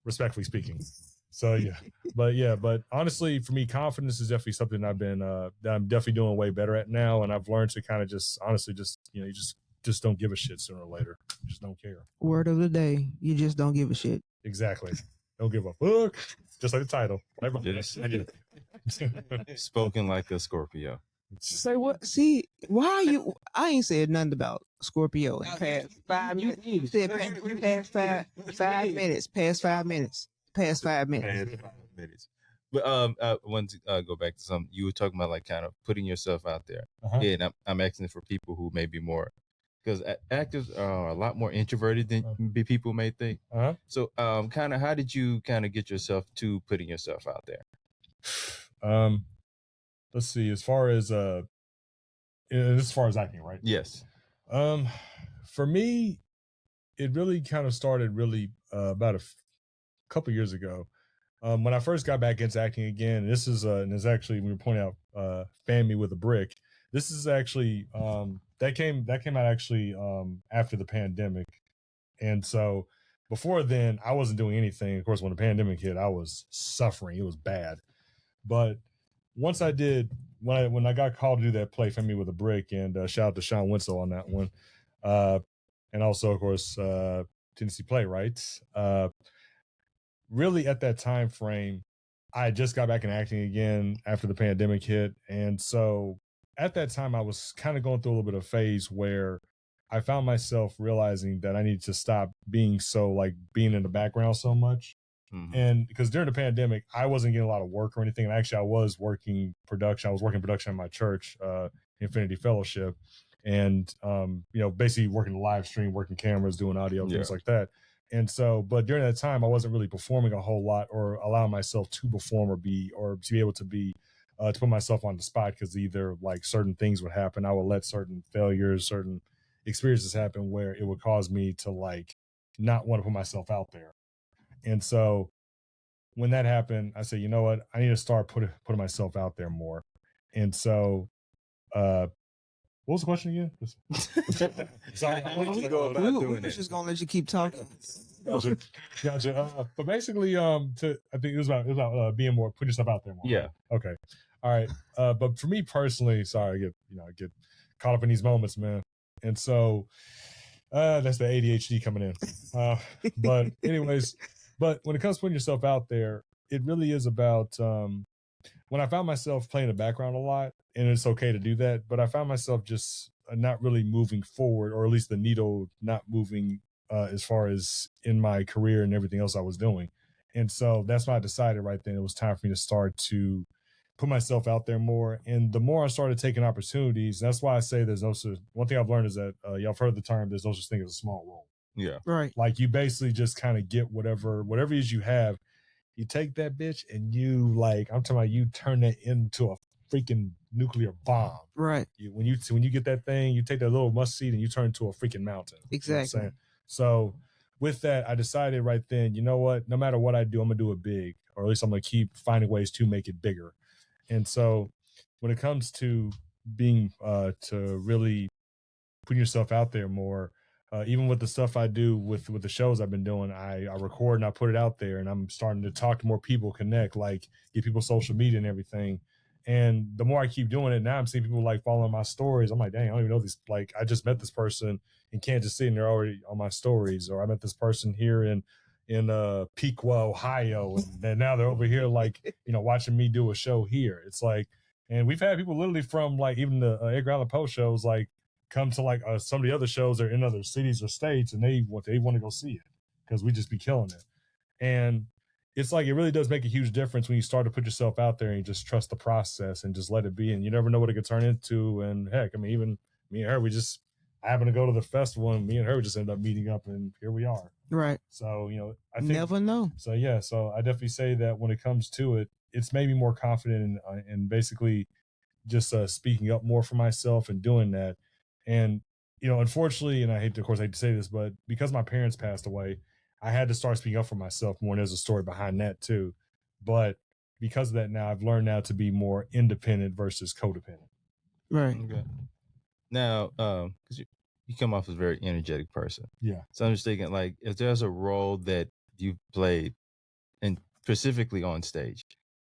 Speaker 5: respectfully speaking. So yeah, but honestly, for me, confidence is definitely something I've been, that I'm definitely doing way better at now. And I've learned to kind of just honestly, you just don't give a shit sooner or later. Just don't care.
Speaker 3: Word of the day. You just don't give a shit.
Speaker 5: Exactly. Don't give a fuck. Just like the title.
Speaker 2: Spoken like a Scorpio.
Speaker 3: Say what? See, why you? I ain't said nothing about Scorpio in past 5 minutes. You said past 5 minutes. Past 5 minutes. Past 5 minutes.
Speaker 2: But I want to go back to something you were talking about, like kind of putting yourself out there. Yeah, and I'm asking for people who may be more, because actors are a lot more introverted than people may think. So kind of how did you kind of get yourself to putting yourself out there?
Speaker 5: Let's see, as far as acting, right?
Speaker 2: Yes.
Speaker 5: For me, it really kind of started about a couple years ago. When I first got back into acting again, this is and it's actually, when you point out Fan Me with a Brick, this is actually that came out actually after the pandemic. And so before then I wasn't doing anything. Of course, when the pandemic hit, I was suffering. It was bad. But once I did when I got called to do that play, Family with a Brick, and shout out to Sean Winslow on that one, and also of course Tennessee Playwrights. Really at that time frame, I just got back in acting again after the pandemic hit, and so at that time I was kind of going through a little bit of phase where I found myself realizing that I needed to stop being so like being in the background so much. And because during the pandemic, I wasn't getting a lot of work or anything. And actually, I was working production. I was working production at my church, Infinity Fellowship, and basically working the live stream, working cameras, doing audio, things like that. And so, but during that time, I wasn't really performing a whole lot or allowing myself to perform or to be able to be to put myself on the spot, because either like certain things would happen. I would let certain failures, certain experiences happen where it would cause me to like not want to put myself out there. And so when that happened, I said, you know what? I need to start putting myself out there more. And so, what was the question again? Sorry,
Speaker 3: we're just gonna let you keep talking.
Speaker 5: Gotcha. But basically, I think it was about being more, putting yourself out there more.
Speaker 2: Yeah.
Speaker 5: Okay. All right. But for me personally, sorry, I get caught up in these moments, man. And so, that's the ADHD coming in. But anyways. But when it comes to putting yourself out there, it really is about when I found myself playing the background a lot, and it's okay to do that, but I found myself just not really moving forward, or at least the needle not moving as far as in my career and everything else I was doing. And so that's why I decided right then it was time for me to start to put myself out there more. And the more I started taking opportunities, that's why I say there's no such, one thing I've learned is that y'all have heard the term, there's no such thing as a small role.
Speaker 2: Yeah.
Speaker 3: Right.
Speaker 5: Like you basically just kind of get whatever it is you have, you take that bitch and you like, I'm talking about you turn that into a freaking nuclear bomb.
Speaker 3: Right.
Speaker 5: When you get that thing, you take that little must seed and you turn it into a freaking mountain.
Speaker 3: Exactly.
Speaker 5: You know what I'm saying? So with that, I decided right then, you know what, no matter what I do, I'm gonna do it big, or at least I'm gonna keep finding ways to make it bigger. And so when it comes to being to really putting yourself out there more, even with the stuff I do with the shows I've been doing, I record and I put it out there, and I'm starting to talk to more people, connect, like get people social media and everything. And the more I keep doing it, now I'm seeing people like following my stories. I'm like, dang, I don't even know these. Like, I just met this person in Kansas City and they're already on my stories. Or I met this person here in Pequot, Ohio, and now they're over here, like, watching me do a show here. It's like, and we've had people literally from like even the Edgar Allan Poe shows, like, come to like some of the other shows that are in other cities or states, and they want to go see it because we just be killing it. And it's like, it really does make a huge difference when you start to put yourself out there and you just trust the process and just let it be. And you never know what it could turn into. And heck, I mean, even me and her, I happened to go to the festival, and me and her just ended up meeting up, and here we are.
Speaker 3: Right.
Speaker 5: So, I think,
Speaker 3: never know.
Speaker 5: So yeah, so I definitely say that when it comes to it, it's made me more confident in basically just speaking up more for myself and doing that. And, unfortunately, and I hate to say this, but because my parents passed away, I had to start speaking up for myself more. And there's a story behind that too. But because of that, now I've learned now to be more independent versus codependent.
Speaker 3: Right.
Speaker 2: Okay. Now, because you come off as a very energetic person.
Speaker 5: Yeah.
Speaker 2: So I'm just thinking, like, if there's a role that you've played, and specifically on stage,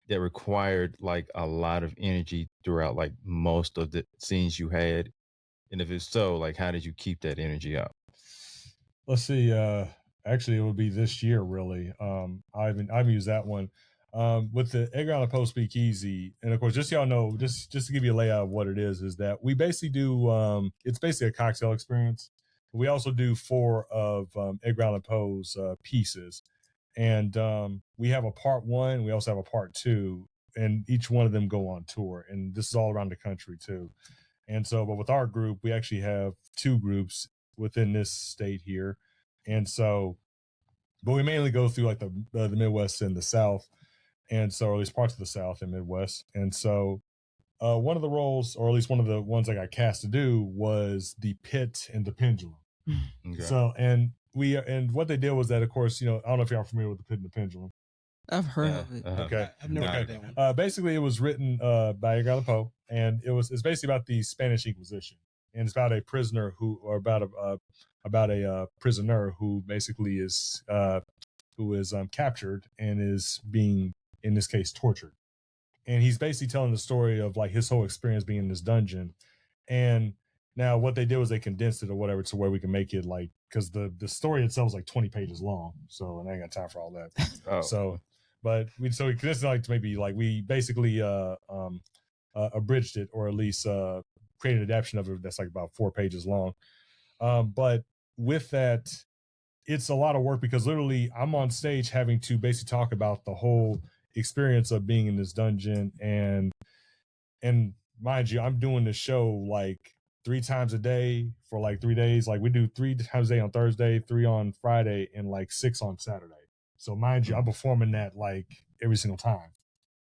Speaker 2: that required like a lot of energy throughout like most of the scenes you had, and if it's so, like, how did you keep that energy up?
Speaker 5: Let's see. Actually, it would be this year, really. I've used that one with the Edgar Allan Poe Speakeasy, and of course, just so y'all know, just to give you a layout of what it is that we basically do. It's basically a cocktail experience. We also do 4 of Edgar Allan Poe's pieces, and we have a part 1. We also have a part 2, and each one of them go on tour, and this is all around the country too. And so, but with our group, we actually have 2 groups within this state here. And so, but we mainly go through like the Midwest and the South. And so, or at least parts of the South and Midwest. And so, one of the roles, or at least one of the ones I got cast to do, was the Pit and the Pendulum. Okay. So, and what they did was that, of course, I don't know if y'all are familiar with the Pit and the Pendulum.
Speaker 3: I've heard of it.
Speaker 5: Okay.
Speaker 4: I've never heard that one.
Speaker 5: Basically, it was written by Edgar Allan Poe, and it's basically about the Spanish Inquisition, and it's about a prisoner about a prisoner who basically is captured and is being, in this case, tortured. and he's basically telling the story of like his whole experience being in this dungeon. And now what they did was they condensed it or whatever to where we can make it like, because the story itself is like 20 pages long, so and I ain't got time for all that. So but we condensed it like to maybe like we basically abridged it, or at least created an adaptation of it that's like about 4 pages long. But with that, it's a lot of work because literally I'm on stage having to basically talk about the whole experience of being in this dungeon. And mind you, I'm doing this show like 3 times a day for like 3 days. Like we do 3 times a day on Thursday, 3 on Friday, and like 6 on Saturday. So mind you, I'm performing that like every single time.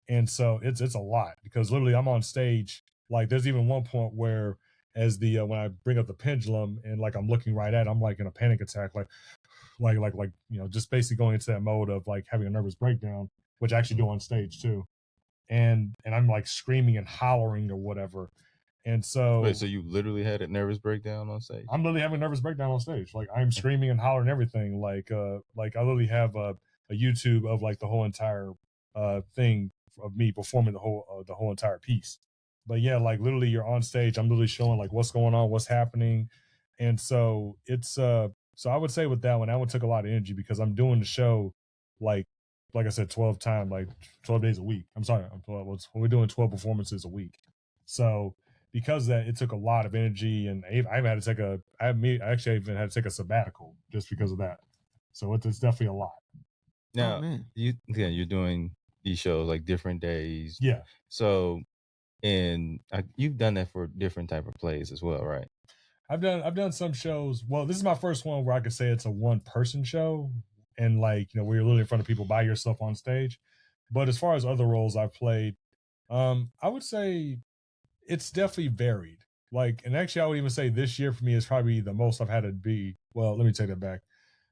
Speaker 5: And so it's a lot because literally I'm on stage. Like there's even one point where as the when I bring up the pendulum and like I'm looking right at it, I'm like in a panic attack, like just basically going into that mode of like having a nervous breakdown, which I actually do on stage too. And I'm like screaming and hollering or whatever. And so
Speaker 2: wait, so you literally had a nervous breakdown on stage?
Speaker 5: I'm literally having a nervous breakdown on stage. Like I'm screaming and hollering everything. Like I literally have a YouTube of like the whole entire thing of me performing the whole entire piece. But yeah, like literally you're on stage. I'm literally showing like what's going on, what's happening. And so it's so I would say with that one took a lot of energy because I'm doing the show like I said, 12 days a week. I'm sorry, we're doing 12 performances a week. So because of that, it took a lot of energy, and I even had to take even had to take a sabbatical just because of that. So it's definitely a lot.
Speaker 2: Now, you're doing these shows like different days.
Speaker 5: Yeah.
Speaker 2: So, and you've done that for different type of plays as well, right?
Speaker 5: I've done some shows. Well, this is my first one where I could say it's a 1-person show, and like where you're literally in front of people by yourself on stage. But as far as other roles I've played, I would say it's definitely varied. Like, and actually, I would even say this year for me is probably the most I've had to be. Well, let me take that back.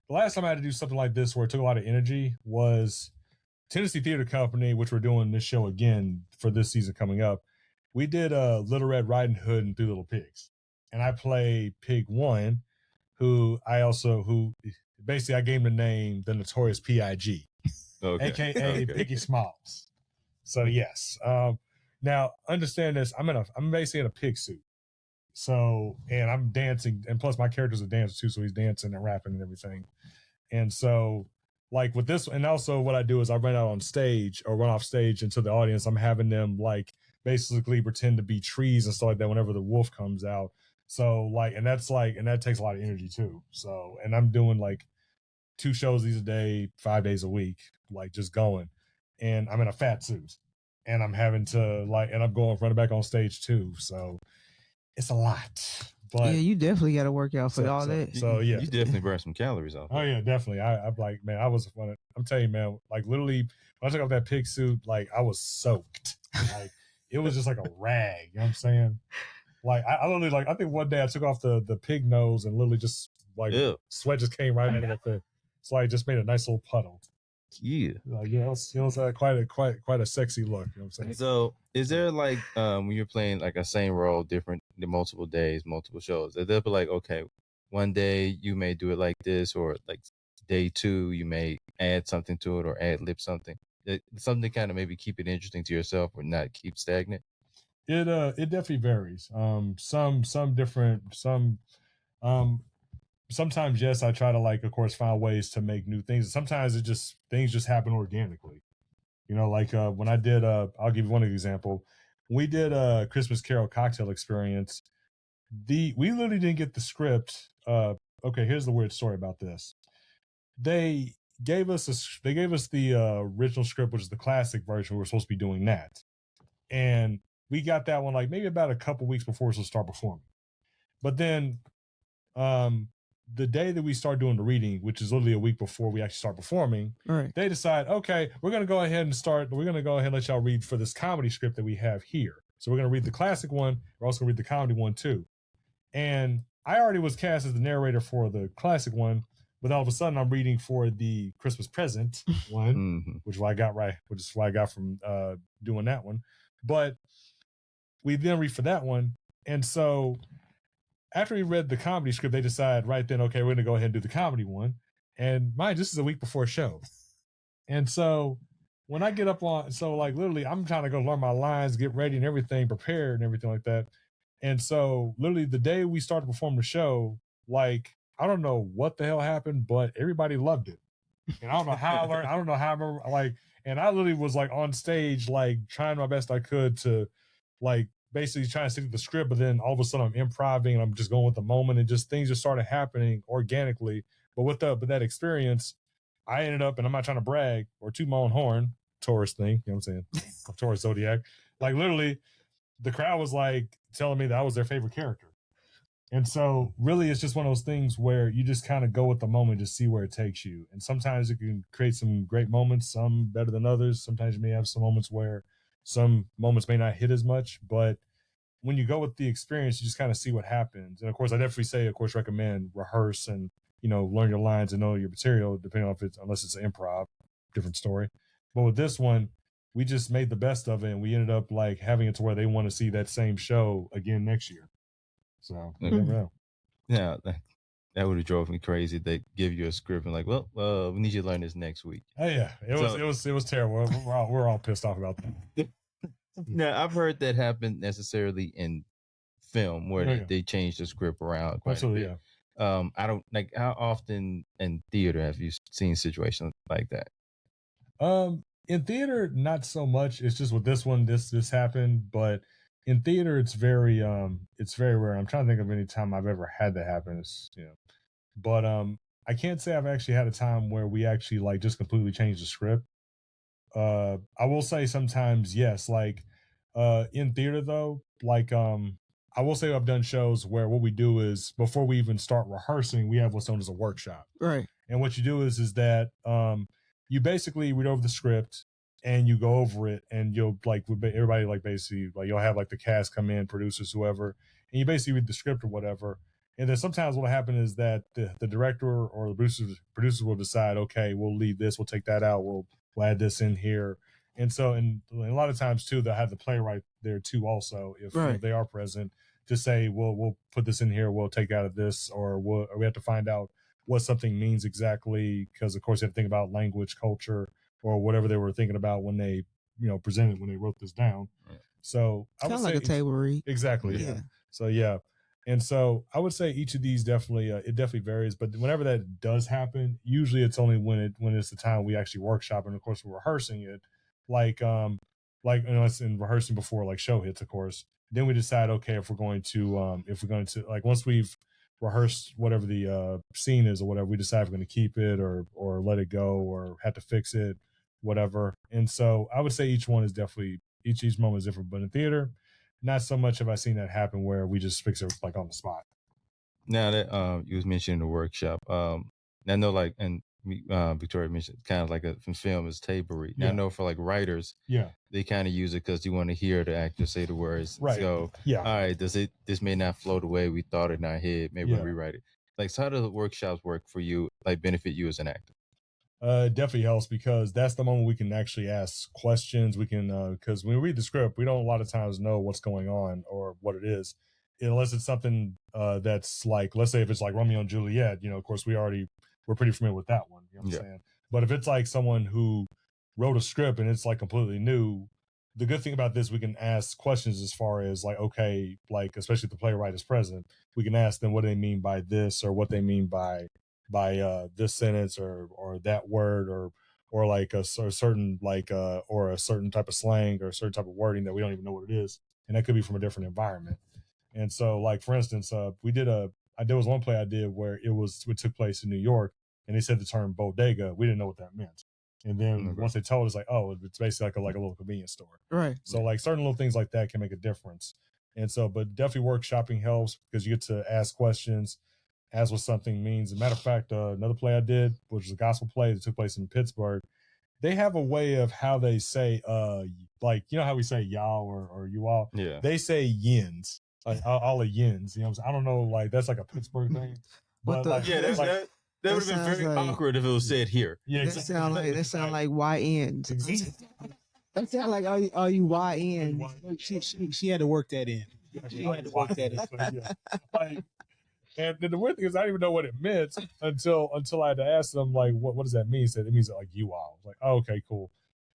Speaker 5: The last time I had to do something like this where it took a lot of energy was Tennessee Theater Company, which we're doing this show again for this season coming up. We did Little Red Riding Hood and 3 Little Pigs, and I play Pig 1, who basically I gave him the name the Notorious P.I.G., aka Piggy Smalls. So yes. Now understand this. I'm basically in a pig suit. So, and I'm dancing, and plus my character's a dancer too, so he's dancing and rapping and everything. And so, like with this, and also what I do is I run off stage into the audience. I'm having them like basically pretend to be trees and stuff like that whenever the wolf comes out. So like, and that takes a lot of energy too. So, and I'm doing like 2 shows these a day, 5 days a week, like just going, and I'm in a fat suit, and I'm having to and I'm going running back on stage too. So it's a lot. But
Speaker 3: yeah, you definitely got to work out for all that.
Speaker 5: So yeah,
Speaker 2: you definitely burn some calories off.
Speaker 5: Oh yeah, definitely. I'm like, man, I'm telling you, man, like literally when I took off that pig suit, like I was soaked. Like it was just like a rag. You know what I'm saying? Like I literally I think one day I took off the pig nose and literally just sweat just came right into that thing. So I just made a nice little puddle.
Speaker 2: Yeah.
Speaker 5: It was quite a sexy look. You know what I'm saying?
Speaker 2: So is there when you're playing like a same role, different multiple days, multiple shows, they'll be like, okay, one day you may do it like this, or like day 2 you may add something to it or add lip something. Something to kind of maybe keep it interesting to yourself or not keep stagnant.
Speaker 5: It definitely varies. Sometimes yes, I try to of course find ways to make new things. Sometimes things just happen organically. When I did I'll give you one example. We did a Christmas Carol cocktail experience. We literally didn't get the script. Okay, here's the weird story about this. They gave us the original script, which is the classic version. We were supposed to be doing that. And we got that one maybe about a couple weeks before we were supposed to start performing. But then the day that we start doing the reading, which is literally a week before we actually start performing,
Speaker 3: right,
Speaker 5: they decide, okay, we're going to go ahead and let y'all read for this comedy script that we have here. So we're going to read the classic one. We're also going to read the comedy one too. And I already was cast as the narrator for the classic one, but all of a sudden I'm reading for the Christmas present one, which is what I got from doing that one. But we then read for that one. And so after we read the comedy script, they decide right then, okay, we're going to go ahead and do the comedy one. And mind, this is a week before show. And so when I get up on, so like literally I'm trying to go learn my lines, get ready and everything, prepared and everything like that. And so literally the day we started to perform the show, like, I don't know what the hell happened, but everybody loved it. And I don't know how I learned, I don't know how I remember, like, and I literally was like on stage, like trying my best I could to like basically trying to stick to the script, but then all of a sudden I'm improvising and I'm just going with the moment and just things just started happening organically. But that experience, I ended up, and I'm not trying to brag or toot my own horn, Taurus thing, you know what I'm saying? Taurus Zodiac. Like literally the crowd was like telling me that I was their favorite character. And so really it's just one of those things where you just kind of go with the moment to see where it takes you. And sometimes it can create some great moments, some better than others. Sometimes you may have some moments where some moments may not hit as much, but when you go with the experience, you just kind of see what happens. And of course, I definitely say, of course, recommend rehearse and, learn your lines and know your material, depending on unless it's an improv, different story. But with this one, we just made the best of it. And we ended up like having it to where they want to see that same show again next year. So you never know.
Speaker 2: Yeah, that would have drove me crazy. They give you a script and like, well, we need you to learn this next week.
Speaker 5: Oh yeah, it was terrible. We're all pissed off about that.
Speaker 2: Now I've heard that happen necessarily in film where they change the script around.
Speaker 5: Absolutely, yeah.
Speaker 2: I don't like, how often in theater have you seen situations like that?
Speaker 5: In theater, not so much. It's just with this one, this happened, but in theater, it's very rare. I'm trying to think of any time I've ever had that happen. But I can't say I've actually had a time where we actually like just completely changed the script. I will say sometimes yes, like in theater though, like I will say I've done shows where what we do is before we even start rehearsing, we have what's known as a workshop.
Speaker 3: Right.
Speaker 5: And what you do is that you basically read over the script and you go over it, and you'll like everybody like basically like you'll have like the cast come in, producers, whoever, and you basically read the script or whatever. And then sometimes what'll happen is that the director or the producers will decide, okay, we'll leave this, we'll take that out, we'll add this in here. And so, and a lot of times too, they'll have the playwright there too also, if they are present, to say, we'll put this in here, we'll take out of this, or we have to find out what something means exactly, because of course you have to think about language, culture, or whatever they were thinking about when they presented, when they wrote this down. So I would say
Speaker 3: like a table read.
Speaker 5: Exactly. Yeah. So yeah. And so I would say each of these definitely it definitely varies, but whenever that does happen, usually it's only when it's the time we actually workshop, and of course we're rehearsing it, like it's in rehearsing before like show hits, of course. Then we decide, okay, if we're going to like once we've rehearsed whatever the scene is or whatever, we decide if we're going to keep it or let it go or have to fix it, whatever. And so I would say each one is definitely each moment is different, but in theater, not so much have I seen that happen where we just fix it like on the spot.
Speaker 2: Now that you was mentioning the workshop, I know like, and Victoria mentioned kind of like from film is table read. Now I know for like writers, they kind of use it because you want to hear the actor say the words. Right. So all right, this may not flow the way we thought in our head. Maybe we'll rewrite it. Like, so how do the workshops work for you? Like, benefit you as an actor?
Speaker 5: It definitely helps because that's the moment we can actually ask questions. We can, because when we read the script, we don't a lot of times know what's going on or what it is, unless it's something that's like, let's say if it's like Romeo and Juliet, of course we're pretty familiar with that one. You know what I'm saying? But if it's like someone who wrote a script and it's like completely new, the good thing about this, we can ask questions as far as like, okay, like especially if the playwright is present, we can ask them what they mean by this or what they mean by this sentence or that word or like a certain like or a certain type of slang or a certain type of wording that we don't even know what it is, and that could be from a different environment. And so like for instance, there was one play I did where it took place in New York, and they said the term bodega. We didn't know what that meant, and then once they told us, like, oh, it's basically like a little convenience store, right? So like certain little things like that can make a difference. And so, but definitely workshopping helps because you get to ask questions, as what something means. As a matter of fact, another play I did, which was a gospel play that took place in Pittsburgh, they have a way of how they say, like, how we say y'all or you all? Yeah. They say yins, like all the yins. You know what I'm saying? I don't know, like, that's like a Pittsburgh thing. But like,
Speaker 2: that would have been very awkward if it was said here.
Speaker 3: Yeah, that sound like YNs. That sound like are you YNs?
Speaker 4: She had to work that in. She had to work that in.
Speaker 5: And then the weird thing is I didn't even know what it meant until I had to ask them, like, what does that mean? He said it means like you all. I was like, oh, okay, cool.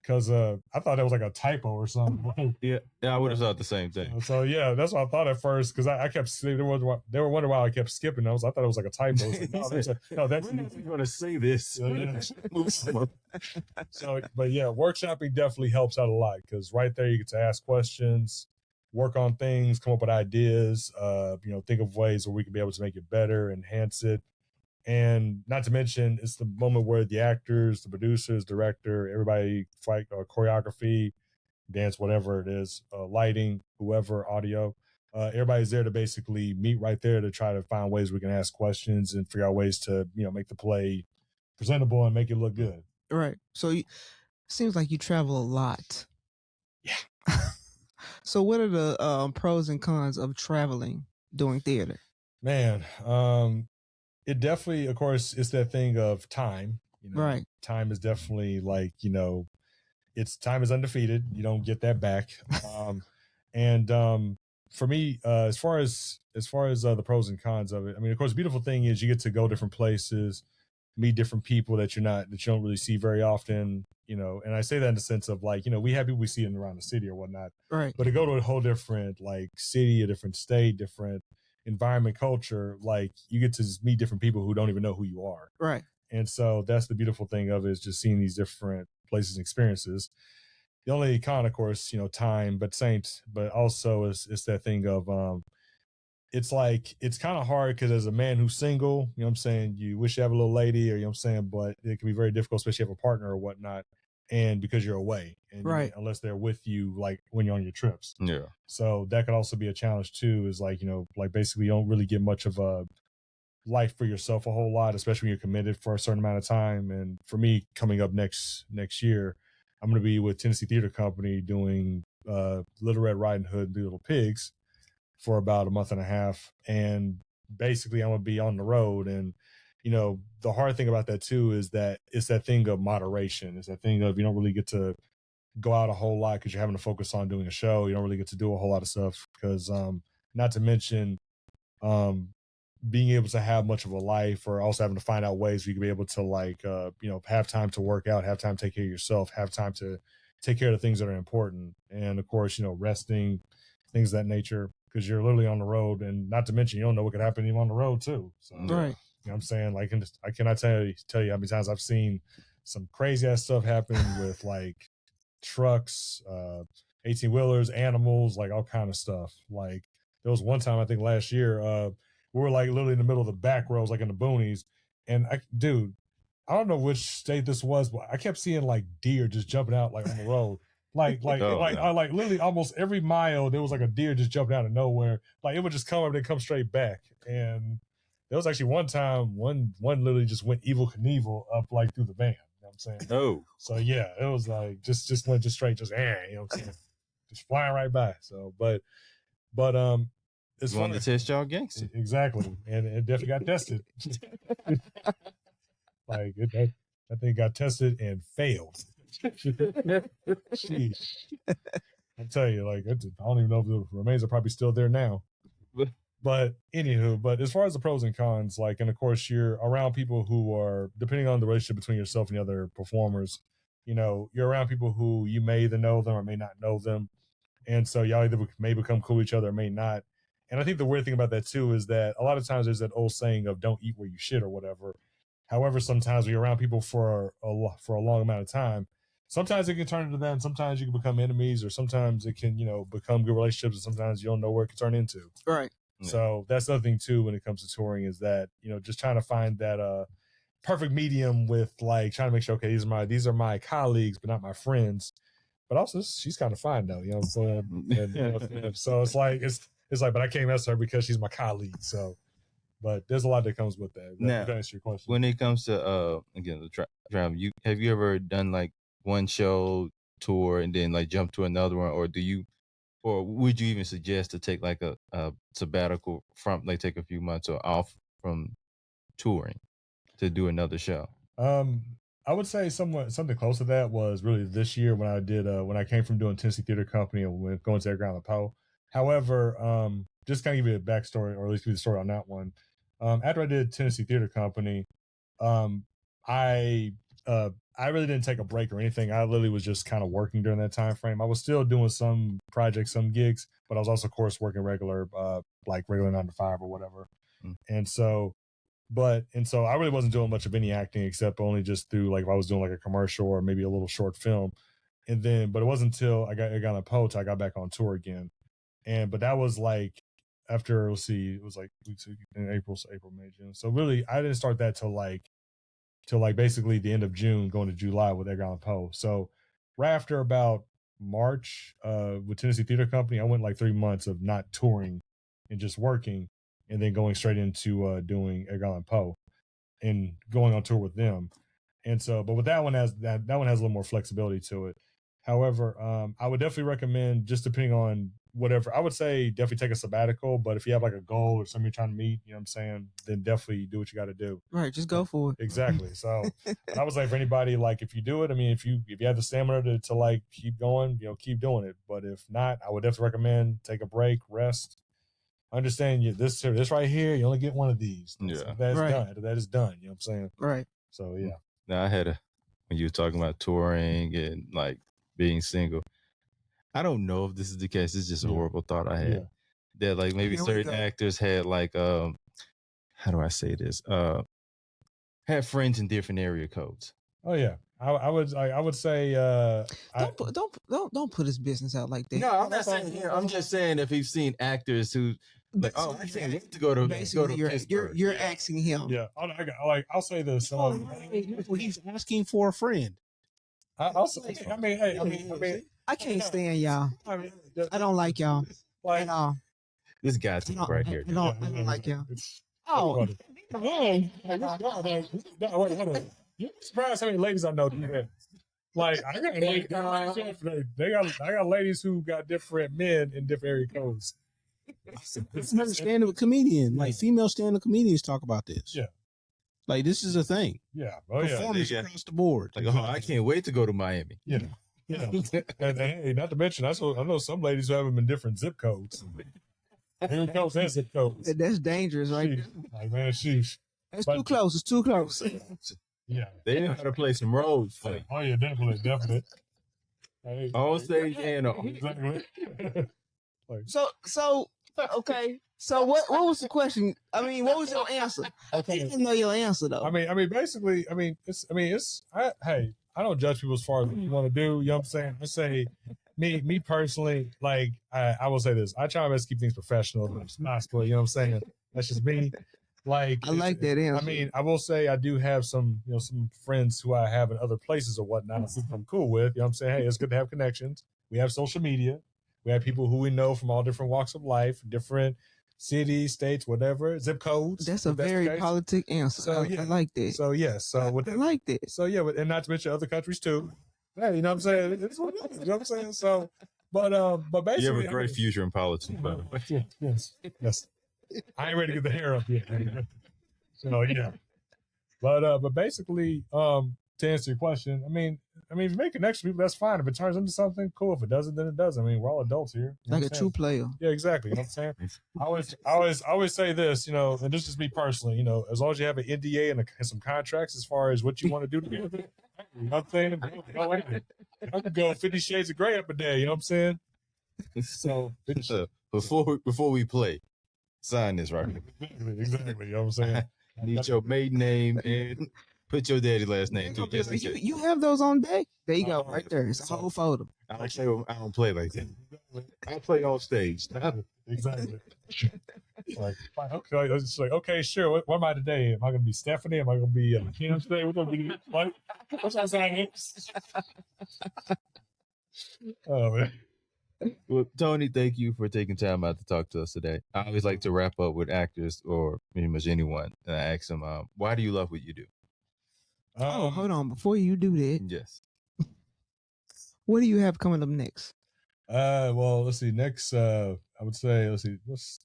Speaker 5: because I thought that was like a typo or something.
Speaker 2: Yeah, I would have thought the same thing.
Speaker 5: So yeah, that's what I thought at first because I kept they were wondering why I kept skipping. I thought it was like a typo. No, that's
Speaker 2: going to say this.
Speaker 5: So, but yeah, workshopping definitely helps out a lot because right there you get to ask questions, work on things, come up with ideas, think of ways where we can be able to make it better, enhance it. And not to mention, it's the moment where the actors, the producers, director, everybody fight choreography, dance, whatever it is, lighting, whoever, audio. Everybody's there to basically meet right there to try to find ways we can ask questions and figure out ways to, make the play presentable and make it look good.
Speaker 3: Right. So it seems like you travel a lot.
Speaker 5: Yeah.
Speaker 3: So what are the pros and cons of traveling doing theater?
Speaker 5: Man, it definitely, of course, it's that thing of time.
Speaker 3: Right.
Speaker 5: Time is definitely like, it's time is undefeated. You don't get that back. For me, as far as the pros and cons of it, I mean, of course, the beautiful thing is you get to go different places, meet different people that you don't really see very often, and I say that in the sense of like, we have people we see in around the city or whatnot,
Speaker 3: right?
Speaker 5: But to go to a whole different like city, a different state, different environment, culture, like you get to meet different people who don't even know who you are,
Speaker 3: right?
Speaker 5: And so that's the beautiful thing of it, is just seeing these different places and experiences. The only con, of course, time, but also it's that thing of it's like it's kind of hard because as a man who's single, what I'm saying, you wish you have a little lady, or what I'm saying, but it can be very difficult, especially if you have a partner or whatnot, and because you're away, and
Speaker 3: right,
Speaker 5: unless they're with you, like when you're on your trips.
Speaker 2: Yeah.
Speaker 5: So that could also be a challenge too. Is like like basically you don't really get much of a life for yourself a whole lot, especially when you're committed for a certain amount of time. And for me, coming up next year, I'm going to be with Tennessee Theater Company doing Little Red Riding Hood and Three Little Pigs for about a month and a half. And basically I'm going to be on the road. And, the hard thing about that too is that it's that thing of moderation. It's that thing of you don't really get to go out a whole lot because you're having to focus on doing a show. You don't really get to do a whole lot of stuff because not to mention being able to have much of a life, or also having to find out ways where you can be able to like, have time to work out, have time to take care of yourself, have time to take care of the things that are important. And of course, things of that nature, because you're literally on the road, and not to mention, you don't know what could happen even on the road too. So,
Speaker 3: right.
Speaker 5: You know what I'm saying? Like, I cannot tell you how many times I've seen some crazy ass stuff happen with like trucks, 18 wheelers, animals, like all kind of stuff. Like there was one time, I think last year, we were like literally in the middle of the back roads, like in the boonies. And I don't know which state this was, but I kept seeing like deer just jumping out like on the road. Like literally almost every mile there was like a deer just jumping out of nowhere. Like it would just come up and come straight back. And there was actually one time one literally just went Evel Knievel up like through the van. You know what I'm saying?
Speaker 2: Oh.
Speaker 5: So yeah, it was like just went just straight, just you know what I'm saying? Just flying right by. So but it's
Speaker 2: wanted to test y'all gangster.
Speaker 5: Exactly. And it definitely got tested. Like that thing got tested and failed. Sheesh. I'm telling you, like, I don't even know if the remains are probably still there now. But anywho, as far as the pros and cons, like, and of course you're around people who are, depending on the relationship between yourself and the other performers, you're around people who you may either know them or may not know them. And so y'all either may become cool with each other or may not. And I think the weird thing about that too is that a lot of times there's that old saying of don't eat where you shit or whatever. However, sometimes when you're around people for a long amount of time, sometimes it can turn into that, and sometimes you can become enemies, or sometimes it can, become good relationships, and sometimes you don't know where it can turn into.
Speaker 3: Right.
Speaker 5: So that's another thing too when it comes to touring, is that, just trying to find that perfect medium with like trying to make sure, okay, these are my colleagues, but not my friends. But also she's kind of fine though, you know what I'm saying? And, so it's like, but I can't mess with her because she's my colleague. So, but there's a lot that comes with that.
Speaker 2: Now,
Speaker 5: to answer your question.
Speaker 2: When it comes to again the travel, have you ever done like one show tour and then like jump to another one, or would you even suggest to take like a sabbatical from, like, take a few months or off from touring to do another show?
Speaker 5: I would say something close to that was really this year when I did when I came from doing Tennessee Theater Company and went going to Edgar Allan Poe. However, just kind of give you a backstory, or at least give you the story on that one. After I did Tennessee Theater Company, I I really didn't take a break or anything. I literally was just kind of working during that time frame. I was still doing some projects, some gigs, but I was also, of course, working regular 9 to 5 or whatever. And so I really wasn't doing much of any acting except only just through like if I was doing like a commercial or maybe a little short film. And then, but it wasn't until I got a poach, I got back on tour again. But that was like after, let's see, it was like in April, May, June. So really, I didn't start that till basically the end of June, going to July with Edgar Allan Poe. So right after about March with Tennessee Theater Company, I went like 3 months of not touring and just working, and then going straight into doing Edgar Allan Poe and going on tour with them. And so, but with that one has a little more flexibility to it. However, I would definitely recommend, just depending on whatever, I would say definitely take a sabbatical. But if you have like a goal or something you're trying to meet, you know what I'm saying, then definitely do what you got to do.
Speaker 3: Right, just go for it.
Speaker 5: Exactly. So I was like, for anybody, like if you do it, I mean, if you have the stamina to like keep going, keep doing it. But if not, I would definitely recommend take a break, rest. Understand this right here, you only get one of these.
Speaker 2: Yeah.
Speaker 5: That's
Speaker 3: right.
Speaker 5: done. That is done. You know what I'm saying?
Speaker 3: Right.
Speaker 5: So yeah.
Speaker 2: Now I had when you were talking about touring and like being single, I don't know if this is the case. It's just a horrible thought I had. Yeah. That like maybe certain actors had like how do I say this? Have friends in different area codes.
Speaker 5: Oh yeah. I would say
Speaker 3: don't put his business out like that.
Speaker 2: No, I'm not saying here. I'm just saying if you've seen actors who like, oh, I can't wait to go to
Speaker 3: basically you're asking him.
Speaker 5: Yeah, I'll say this.
Speaker 4: He's asking for a friend.
Speaker 3: I can't stand y'all. I don't like y'all at all.
Speaker 2: This guy's right here.
Speaker 3: I don't like y'all. Oh,
Speaker 5: wait. You're surprised how many ladies I know do that. Like I got ladies who got different men in different area codes.
Speaker 4: It's another stand-up comedian. Like female stand-up comedians talk about this.
Speaker 5: Yeah.
Speaker 4: Like this is a thing.
Speaker 5: Yeah.
Speaker 4: Performance across the board.
Speaker 2: Like, oh, I can't wait to go to Miami.
Speaker 5: Yeah. Yeah. And hey, not to mention, I know some ladies who have them in different zip codes. Area codes and zip codes.
Speaker 3: That's dangerous, right?
Speaker 5: Like man, sheesh.
Speaker 3: That's too close. It's too close.
Speaker 2: Yeah, they know how to play some roles.
Speaker 5: Oh yeah, definitely. Hey,
Speaker 2: on stage and off.
Speaker 5: Exactly.
Speaker 3: So okay. So what was the question? I mean, what was your answer? Okay. I didn't know your answer though.
Speaker 5: I mean, basically, I don't judge people as far as what you want to do. You know what I'm saying? I say, me personally, like I will say this: I try my best to keep things professional as possible. You know what I'm saying? That's just me. Like
Speaker 3: I like that answer.
Speaker 5: I mean, I will say I do have some friends who I have in other places or whatnot who I'm cool with. You know what I'm saying? Hey, it's good to have connections. We have social media. We have people who we know from all different walks of life, different cities, states, whatever, zip codes.
Speaker 3: That's a very politic answer. So, I like that.
Speaker 5: So yeah,
Speaker 3: I like that.
Speaker 5: So yeah, and not to mention other countries too. Hey, you know what I'm saying? It's what it is, you know what I'm saying? So, but basically,
Speaker 2: you have a great future in politics, by the way.
Speaker 5: Yes. I ain't ready to get the hair up yet. So yeah, but basically, to answer your question, I mean, if you make connections with people, that's fine. If it turns into something, cool. If it doesn't, then it doesn't. I mean, we're all adults here.
Speaker 3: Like a true player.
Speaker 5: Yeah, exactly. You know what I'm saying? I always say this, and this is just me personally. As long as you have an NDA and some contracts as far as what you want to do together, you know what I'm saying? I could go 50 Shades of Grey up a day. You know what I'm saying? So
Speaker 2: before we play, sign this right.
Speaker 5: Exactly. You know what I'm saying?
Speaker 2: Need your maiden name and put your daddy last name too.
Speaker 3: You have those on deck? There you go, right there. It's a whole folder.
Speaker 2: I don't play like that. I play on stage.
Speaker 5: Exactly. It's like, okay, sure. What am I today? Am I going to be Stephanie? Am I going to be Kim today? What's going to be like? What's that saying? Oh man.
Speaker 2: Well, Tony, thank you for taking time out to talk to us today. I always like to wrap up with actors or pretty much anyone. And I ask them, why do you love what you do?
Speaker 3: Hold on. Before you do that.
Speaker 2: Yes.
Speaker 3: What do you have coming up next?
Speaker 5: Well, let's see. Next, I would say,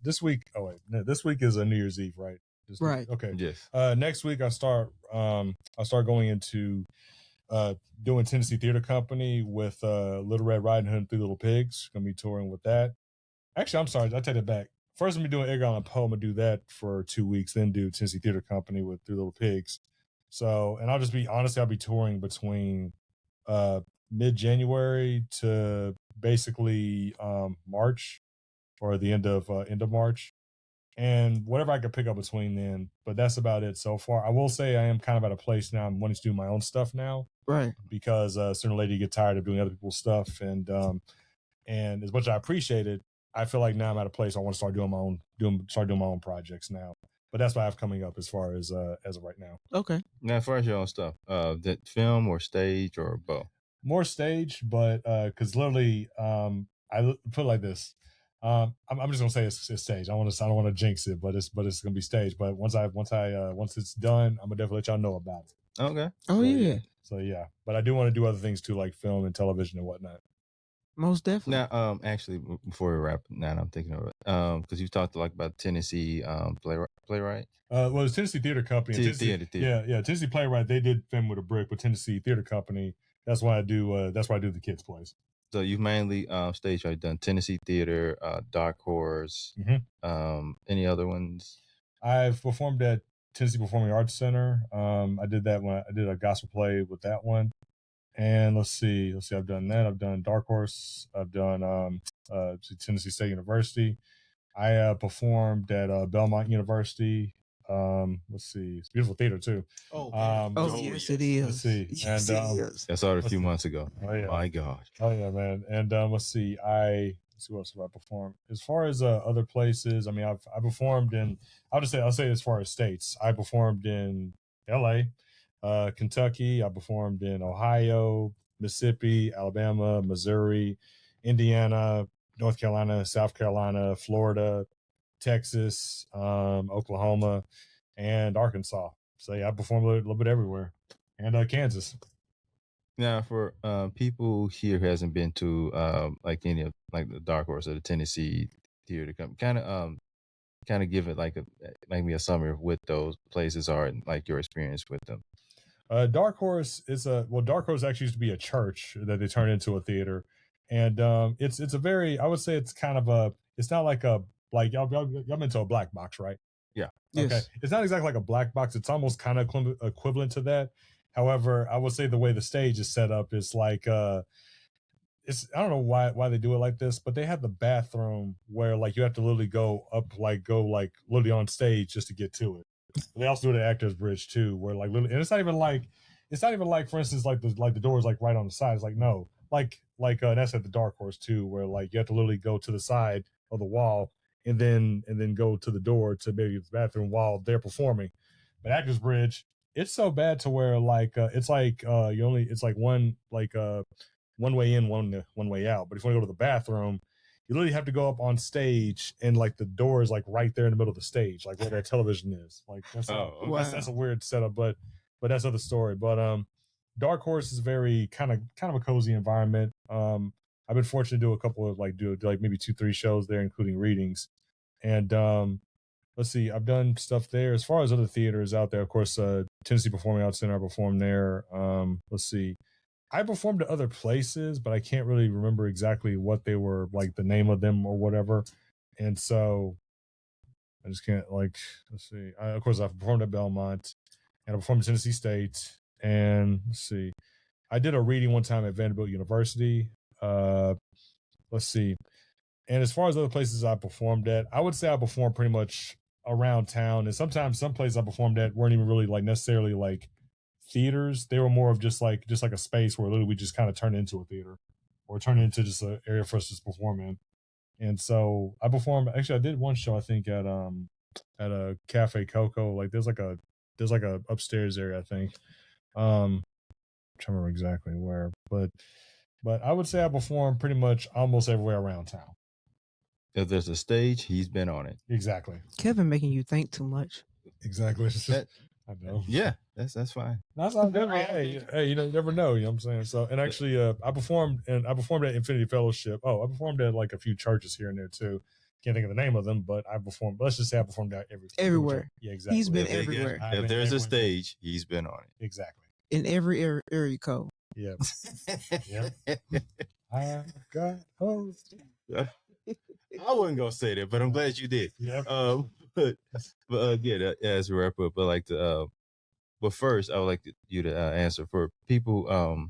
Speaker 5: this week. Oh, wait. No, this week is a New Year's Eve, right?
Speaker 3: Right.
Speaker 5: Okay.
Speaker 2: Yes.
Speaker 5: Next week, I'll start going into doing Tennessee Theater Company with Little Red Riding Hood and Three Little Pigs. Gonna be touring with that. Actually, I'm sorry, I take it back. First, I'm gonna be doing Edgar Allan Poe. I'm gonna do that for 2 weeks, then do Tennessee Theater Company with Three Little Pigs. So, and I'll just be honestly, I'll be touring between mid-January to basically March or the end of March, and whatever I could pick up between then. But that's about it so far. I will say I am kind of at a place now. I'm wanting to do my own stuff now,
Speaker 3: Right.
Speaker 5: because sooner or later you get tired of doing other people's stuff, and as much as I appreciate it, I feel like now I'm at a place I want to start doing my own projects now. But that's what I have coming up as far as of right now.
Speaker 3: Okay.
Speaker 2: Now, as far as your own stuff, that film or stage or both?
Speaker 5: More stage, but because literally, I put it like this. I'm just gonna say it's stage. I don't want to jinx it, but it's gonna be stage. But once it's done, I'm gonna definitely let y'all know about it.
Speaker 2: Okay.
Speaker 3: Oh, yeah.
Speaker 5: So yeah, but I do want to do other things too, like film and television and whatnot.
Speaker 3: Most definitely.
Speaker 2: Now, actually, before we wrap, now I'm thinking of it, because you talked like about Tennessee playwright.
Speaker 5: Well, it's Tennessee Theater Company.
Speaker 2: Theater.
Speaker 5: Yeah. Tennessee Playwright. They did Film with a Brick, but Tennessee Theater Company. That's why I do. That's why I do the kids' plays.
Speaker 2: So you've mainly stage right, done Tennessee Theater, Dark Horse. Any other ones?
Speaker 5: I've performed at Tennessee Performing Arts Center. I did that when I did a gospel play with that one. And let's see. I've done that. I've done Dark Horse. I've done Tennessee State University. I performed at Belmont University. Let's see. It's beautiful theater too.
Speaker 3: Yes, it is.
Speaker 5: Let's see.
Speaker 3: Yes,
Speaker 5: And
Speaker 3: it is.
Speaker 2: I saw it a few months ago.
Speaker 5: Oh yeah.
Speaker 2: My God.
Speaker 5: Oh yeah, man. And let's see. Let's see what else have I performed. As far as other places, I mean, I performed in. I'll say as far as states, I performed in L.A., Kentucky. I performed in Ohio, Mississippi, Alabama, Missouri, Indiana, North Carolina, South Carolina, Florida, Texas, Oklahoma, and Arkansas. So yeah, I performed a little bit everywhere, and Kansas.
Speaker 2: Now, for people here who hasn't been to like any of like the Dark Horse or the Tennessee Theater Company, kind of give it like maybe a summary of what those places are and like your experience with them.
Speaker 5: Dark Horse is Dark Horse actually used to be a church that they turned into a theater, and it's a very, I would say it's kind of it's not like y'all been to a black box, right?
Speaker 2: Yeah.
Speaker 3: Yes.
Speaker 5: Okay. It's not exactly like a black box. It's almost kind of equivalent to that. However, I would say the way the stage is set up is like I don't know why they do it like this, but they have the bathroom where like you have to literally go literally on stage just to get to it. They also do the actors bridge too, where like literally, and it's not even like for instance like the door is like right on the side. It's like no, and that's at the Dark Horse too, where like you have to literally go to the side of the wall and then go to the door to maybe the bathroom while they're performing. But actors bridge, it's so bad to where like it's like one way in, one way out. But if you want to go to the bathroom, you literally have to go up on stage, and like the door is like right there in the middle of the stage, like where that television is. Like that's a weird setup, but that's another story. But Dark Horse is very kind of a cozy environment. I've been fortunate to do a couple of do maybe 2-3 shows there, including readings. And let's see, I've done stuff there. As far as other theaters out there, of course, Tennessee Performing Arts Center, I performed there. Let's see. I performed at other places, but I can't really remember exactly what they were, like the name of them or whatever. And so I just can't let's see. Of course, I've performed at Belmont, and I performed at Tennessee State. And let's see. I did a reading one time at Vanderbilt University. Let's see. And as far as other places I performed at, I would say I performed pretty much around town. And sometimes some places I performed at weren't even really like necessarily like theaters. They were more of just like a space where literally we just kind of turned into a theater or turned into just an area for us to perform in. And so I performed, actually I did one show, I think at a Cafe Coco. Like there's like a upstairs area, I think. I'm trying to remember exactly where, but I would say I performed pretty much almost everywhere around town.
Speaker 2: If there's a stage, he's been on it.
Speaker 5: Exactly.
Speaker 3: Kevin making you think too much.
Speaker 5: Exactly. I know.
Speaker 2: Yeah, that's fine.
Speaker 5: That's not good. Hey, you never know. You know what I'm saying? So, and actually, I performed at Infinity Fellowship. Oh, I performed at like a few churches here and there too. Can't think of the name of them, but I performed. Let's just say I performed out
Speaker 3: everywhere.
Speaker 5: Yeah, exactly.
Speaker 3: He's been everywhere.
Speaker 2: If there's a stage, he's been on it.
Speaker 5: Exactly.
Speaker 3: In every area code.
Speaker 5: Yeah. Yeah. I got host.
Speaker 2: I wasn't gonna say that, but I'm glad you did.
Speaker 5: Yeah.
Speaker 2: But yeah, as we wrap up, I like to But first, I would like you to answer for people,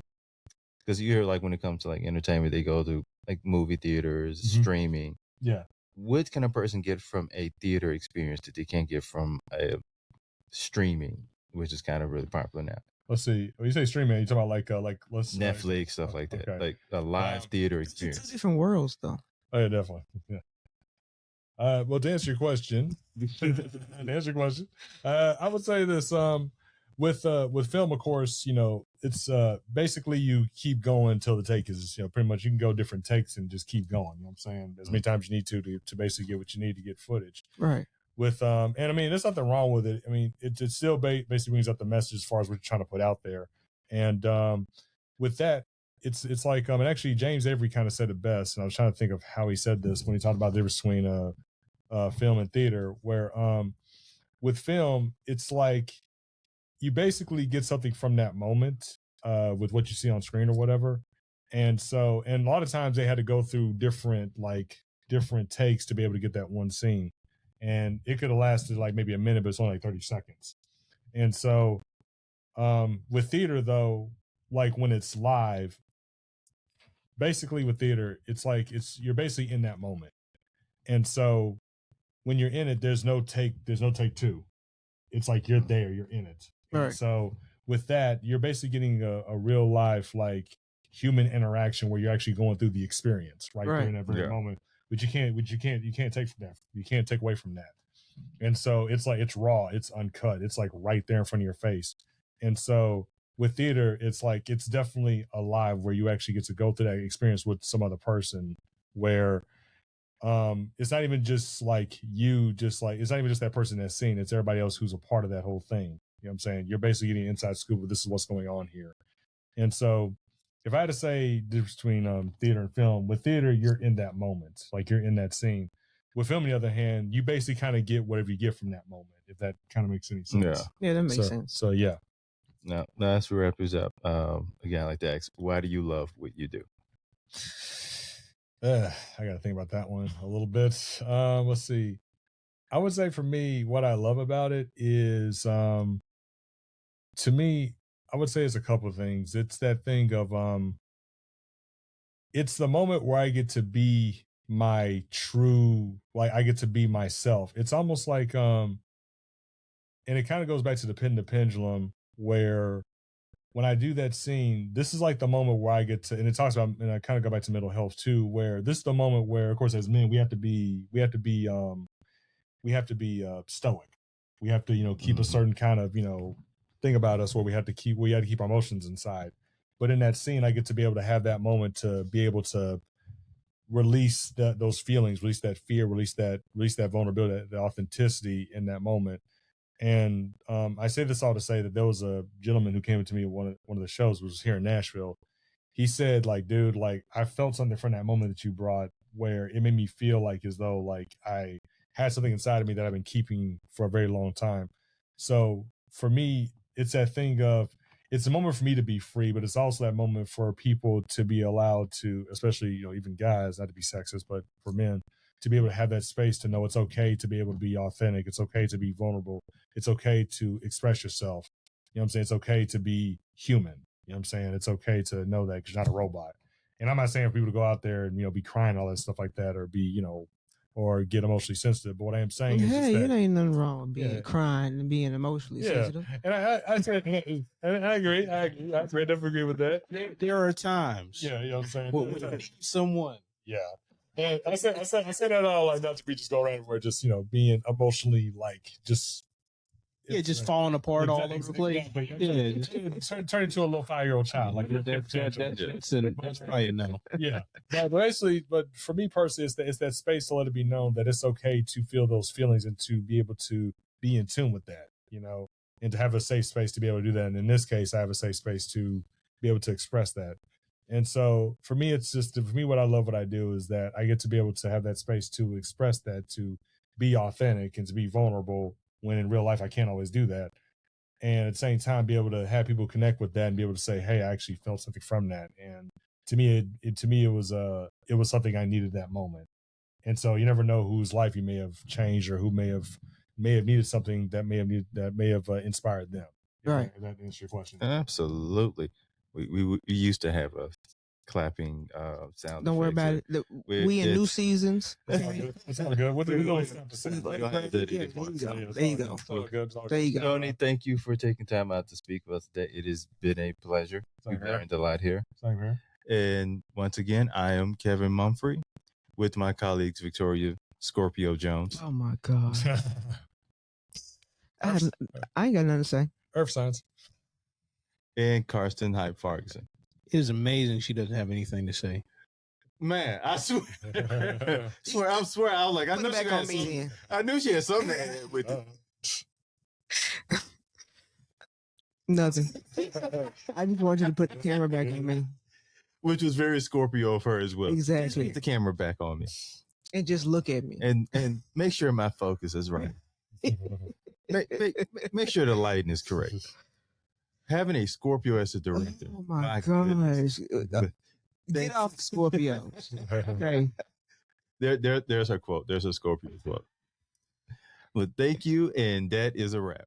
Speaker 2: because you hear like when it comes to like entertainment, they go to like movie theaters, streaming.
Speaker 5: Yeah.
Speaker 2: What can a person get from a theater experience that they can't get from a streaming, which is kind of really popular now?
Speaker 5: Let's see. When you say streaming, you talk about like let's
Speaker 2: Netflix, stuff like that, like a live theater experience.
Speaker 3: It's two different worlds, though.
Speaker 5: Oh yeah, definitely. Yeah. Well, to answer your question, I would say this. With film, of course, you know, it's basically you keep going until the take is, you know, pretty much you can go different takes and just keep going. You know what I'm saying? As many times you need to basically get what you need to get footage.
Speaker 3: Right.
Speaker 5: With and I mean, there's nothing wrong with it. I mean, it still basically brings up the message as far as what you're trying to put out there. And with that, it's like and actually James Avery kind of said it best. And I was trying to think of how he said this when he talked about the difference between film and theater, where with film, it's like you basically get something from that moment with what you see on screen or whatever. And so, and a lot of times they had to go through different takes to be able to get that one scene. And it could have lasted like maybe a minute, but it's only like 30 seconds. And so with theater though, like when it's live, basically with theater, it's like you're basically in that moment. And so when you're in it, there's no take two. It's like you're there, you're in it.
Speaker 3: Right.
Speaker 5: So with that, you're basically getting a real life like human interaction where you're actually going through the experience right there in that very moment. But you can't take from that. You can't take away from that. And so it's like it's raw, it's uncut, it's like right there in front of your face. And so with theater, it's like it's definitely alive where you actually get to go through that experience with some other person where it's not even just like it's not even just that person that's seen, it's everybody else who's a part of that whole thing. You know what I'm saying? You're basically getting an inside scoop of this is what's going on here. And so if I had to say the difference between theater and film, with theater, you're in that moment, like you're in that scene. With film, on the other hand, you basically kind of get whatever you get from that moment, if that kind of makes any sense.
Speaker 3: Yeah, that makes sense.
Speaker 5: So yeah.
Speaker 2: Now that's where wrap this up. Again, I like to ask, why do you love what you do?
Speaker 5: I got to think about that one a little bit. Let's see. I would say for me, what I love about it is, to me, I would say it's a couple of things. It's that thing of, it's the moment where I get to be my true, like I get to be myself. It's almost like, and it kind of goes back to the pendulum where when I do that scene, this is like the moment where I get to, and it talks about, and I kind of go back to mental health too, where this is the moment where, of course, as men, we have to be stoic. We have to, you know, keep a certain kind of, you know, thing about us where we have to keep our emotions inside. But in that scene, I get to be able to have that moment to be able to release those feelings, release that fear, release that vulnerability, the authenticity in that moment. And I say this all to say that there was a gentleman who came to me at one of the shows, which was here in Nashville. He said, like, dude, like I felt something from that moment that you brought where it made me feel like as though like I had something inside of me that I've been keeping for a very long time. So for me, it's that thing of, it's a moment for me to be free, but it's also that moment for people to be allowed to, especially, you know, even guys, not to be sexist, but for men, to be able to have that space to know it's okay to be able to be authentic. It's okay to be vulnerable. It's okay to express yourself. You know what I'm saying? It's okay to be human. You know what I'm saying? It's okay to know that because you're not a robot. And I'm not saying for people to go out there and, you know, be crying, all that stuff like that, or be, you know, or get emotionally sensitive. But what I am saying is just that,
Speaker 3: it ain't nothing wrong with being crying and being emotionally sensitive.
Speaker 5: And I agree. I definitely agree with that.
Speaker 4: There are times.
Speaker 5: Yeah, you know what I'm saying?
Speaker 4: When you need someone.
Speaker 5: Yeah. And I say that all like not to be just go around where just, you know, being emotionally like just
Speaker 4: just falling apart all over the place.
Speaker 5: Turn into a little 5-year-old child. Like
Speaker 4: that's probably no.
Speaker 5: Yeah. But basically, but for me personally, it's that space to let it be known that it's okay to feel those feelings and to be able to be in tune with that, you know, and to have a safe space to be able to do that. And in this case, I have a safe space to be able to express that. And so for me, it's just, for me, what I love what I do is that I get to be able to have that space to express that, to be authentic and to be vulnerable when in real life I can't always do that. And at the same time, be able to have people connect with that and be able to say, hey, I actually felt something from that. And to me, it was something I needed that moment. And so you never know whose life you may have changed or who may have needed something that may have inspired them.
Speaker 3: Right.
Speaker 5: That answers your question.
Speaker 2: Absolutely. We used to have a clapping sound.
Speaker 3: Don't worry about it. We in new seasons.
Speaker 5: It's all good. It's all good. What do we know?
Speaker 3: There you go. There you go.
Speaker 2: Tony, thank you for taking time out to speak with us today. It has been a pleasure. We've learned a lot here.
Speaker 5: Same here.
Speaker 2: And once again, I am Kevin Mumphrey with my colleagues Victoria Scorpio Jones.
Speaker 3: Oh my God. I ain't got nothing to say.
Speaker 5: Earth signs.
Speaker 2: And Karsten Hype Farguson.
Speaker 4: It is amazing she doesn't have anything to say.
Speaker 2: Man, I swear. I swear. I was like, I
Speaker 3: Put
Speaker 2: knew
Speaker 3: it
Speaker 2: she
Speaker 3: back
Speaker 2: had
Speaker 3: on me
Speaker 2: something.
Speaker 3: then.
Speaker 2: I knew she had something to add with it.
Speaker 3: Nothing. I just want you to put the camera back on me.
Speaker 2: Which was very Scorpio of her as well.
Speaker 3: Exactly.
Speaker 2: Just put the camera back on me.
Speaker 3: And just look at me.
Speaker 2: And make sure my focus is right. make sure the lighting is correct. Having a Scorpio as a director.
Speaker 3: Oh my gosh.
Speaker 2: goodness.
Speaker 3: Get off Scorpio. Okay.
Speaker 2: There's her quote. There's a Scorpio quote. Well, thank you, and that is a wrap.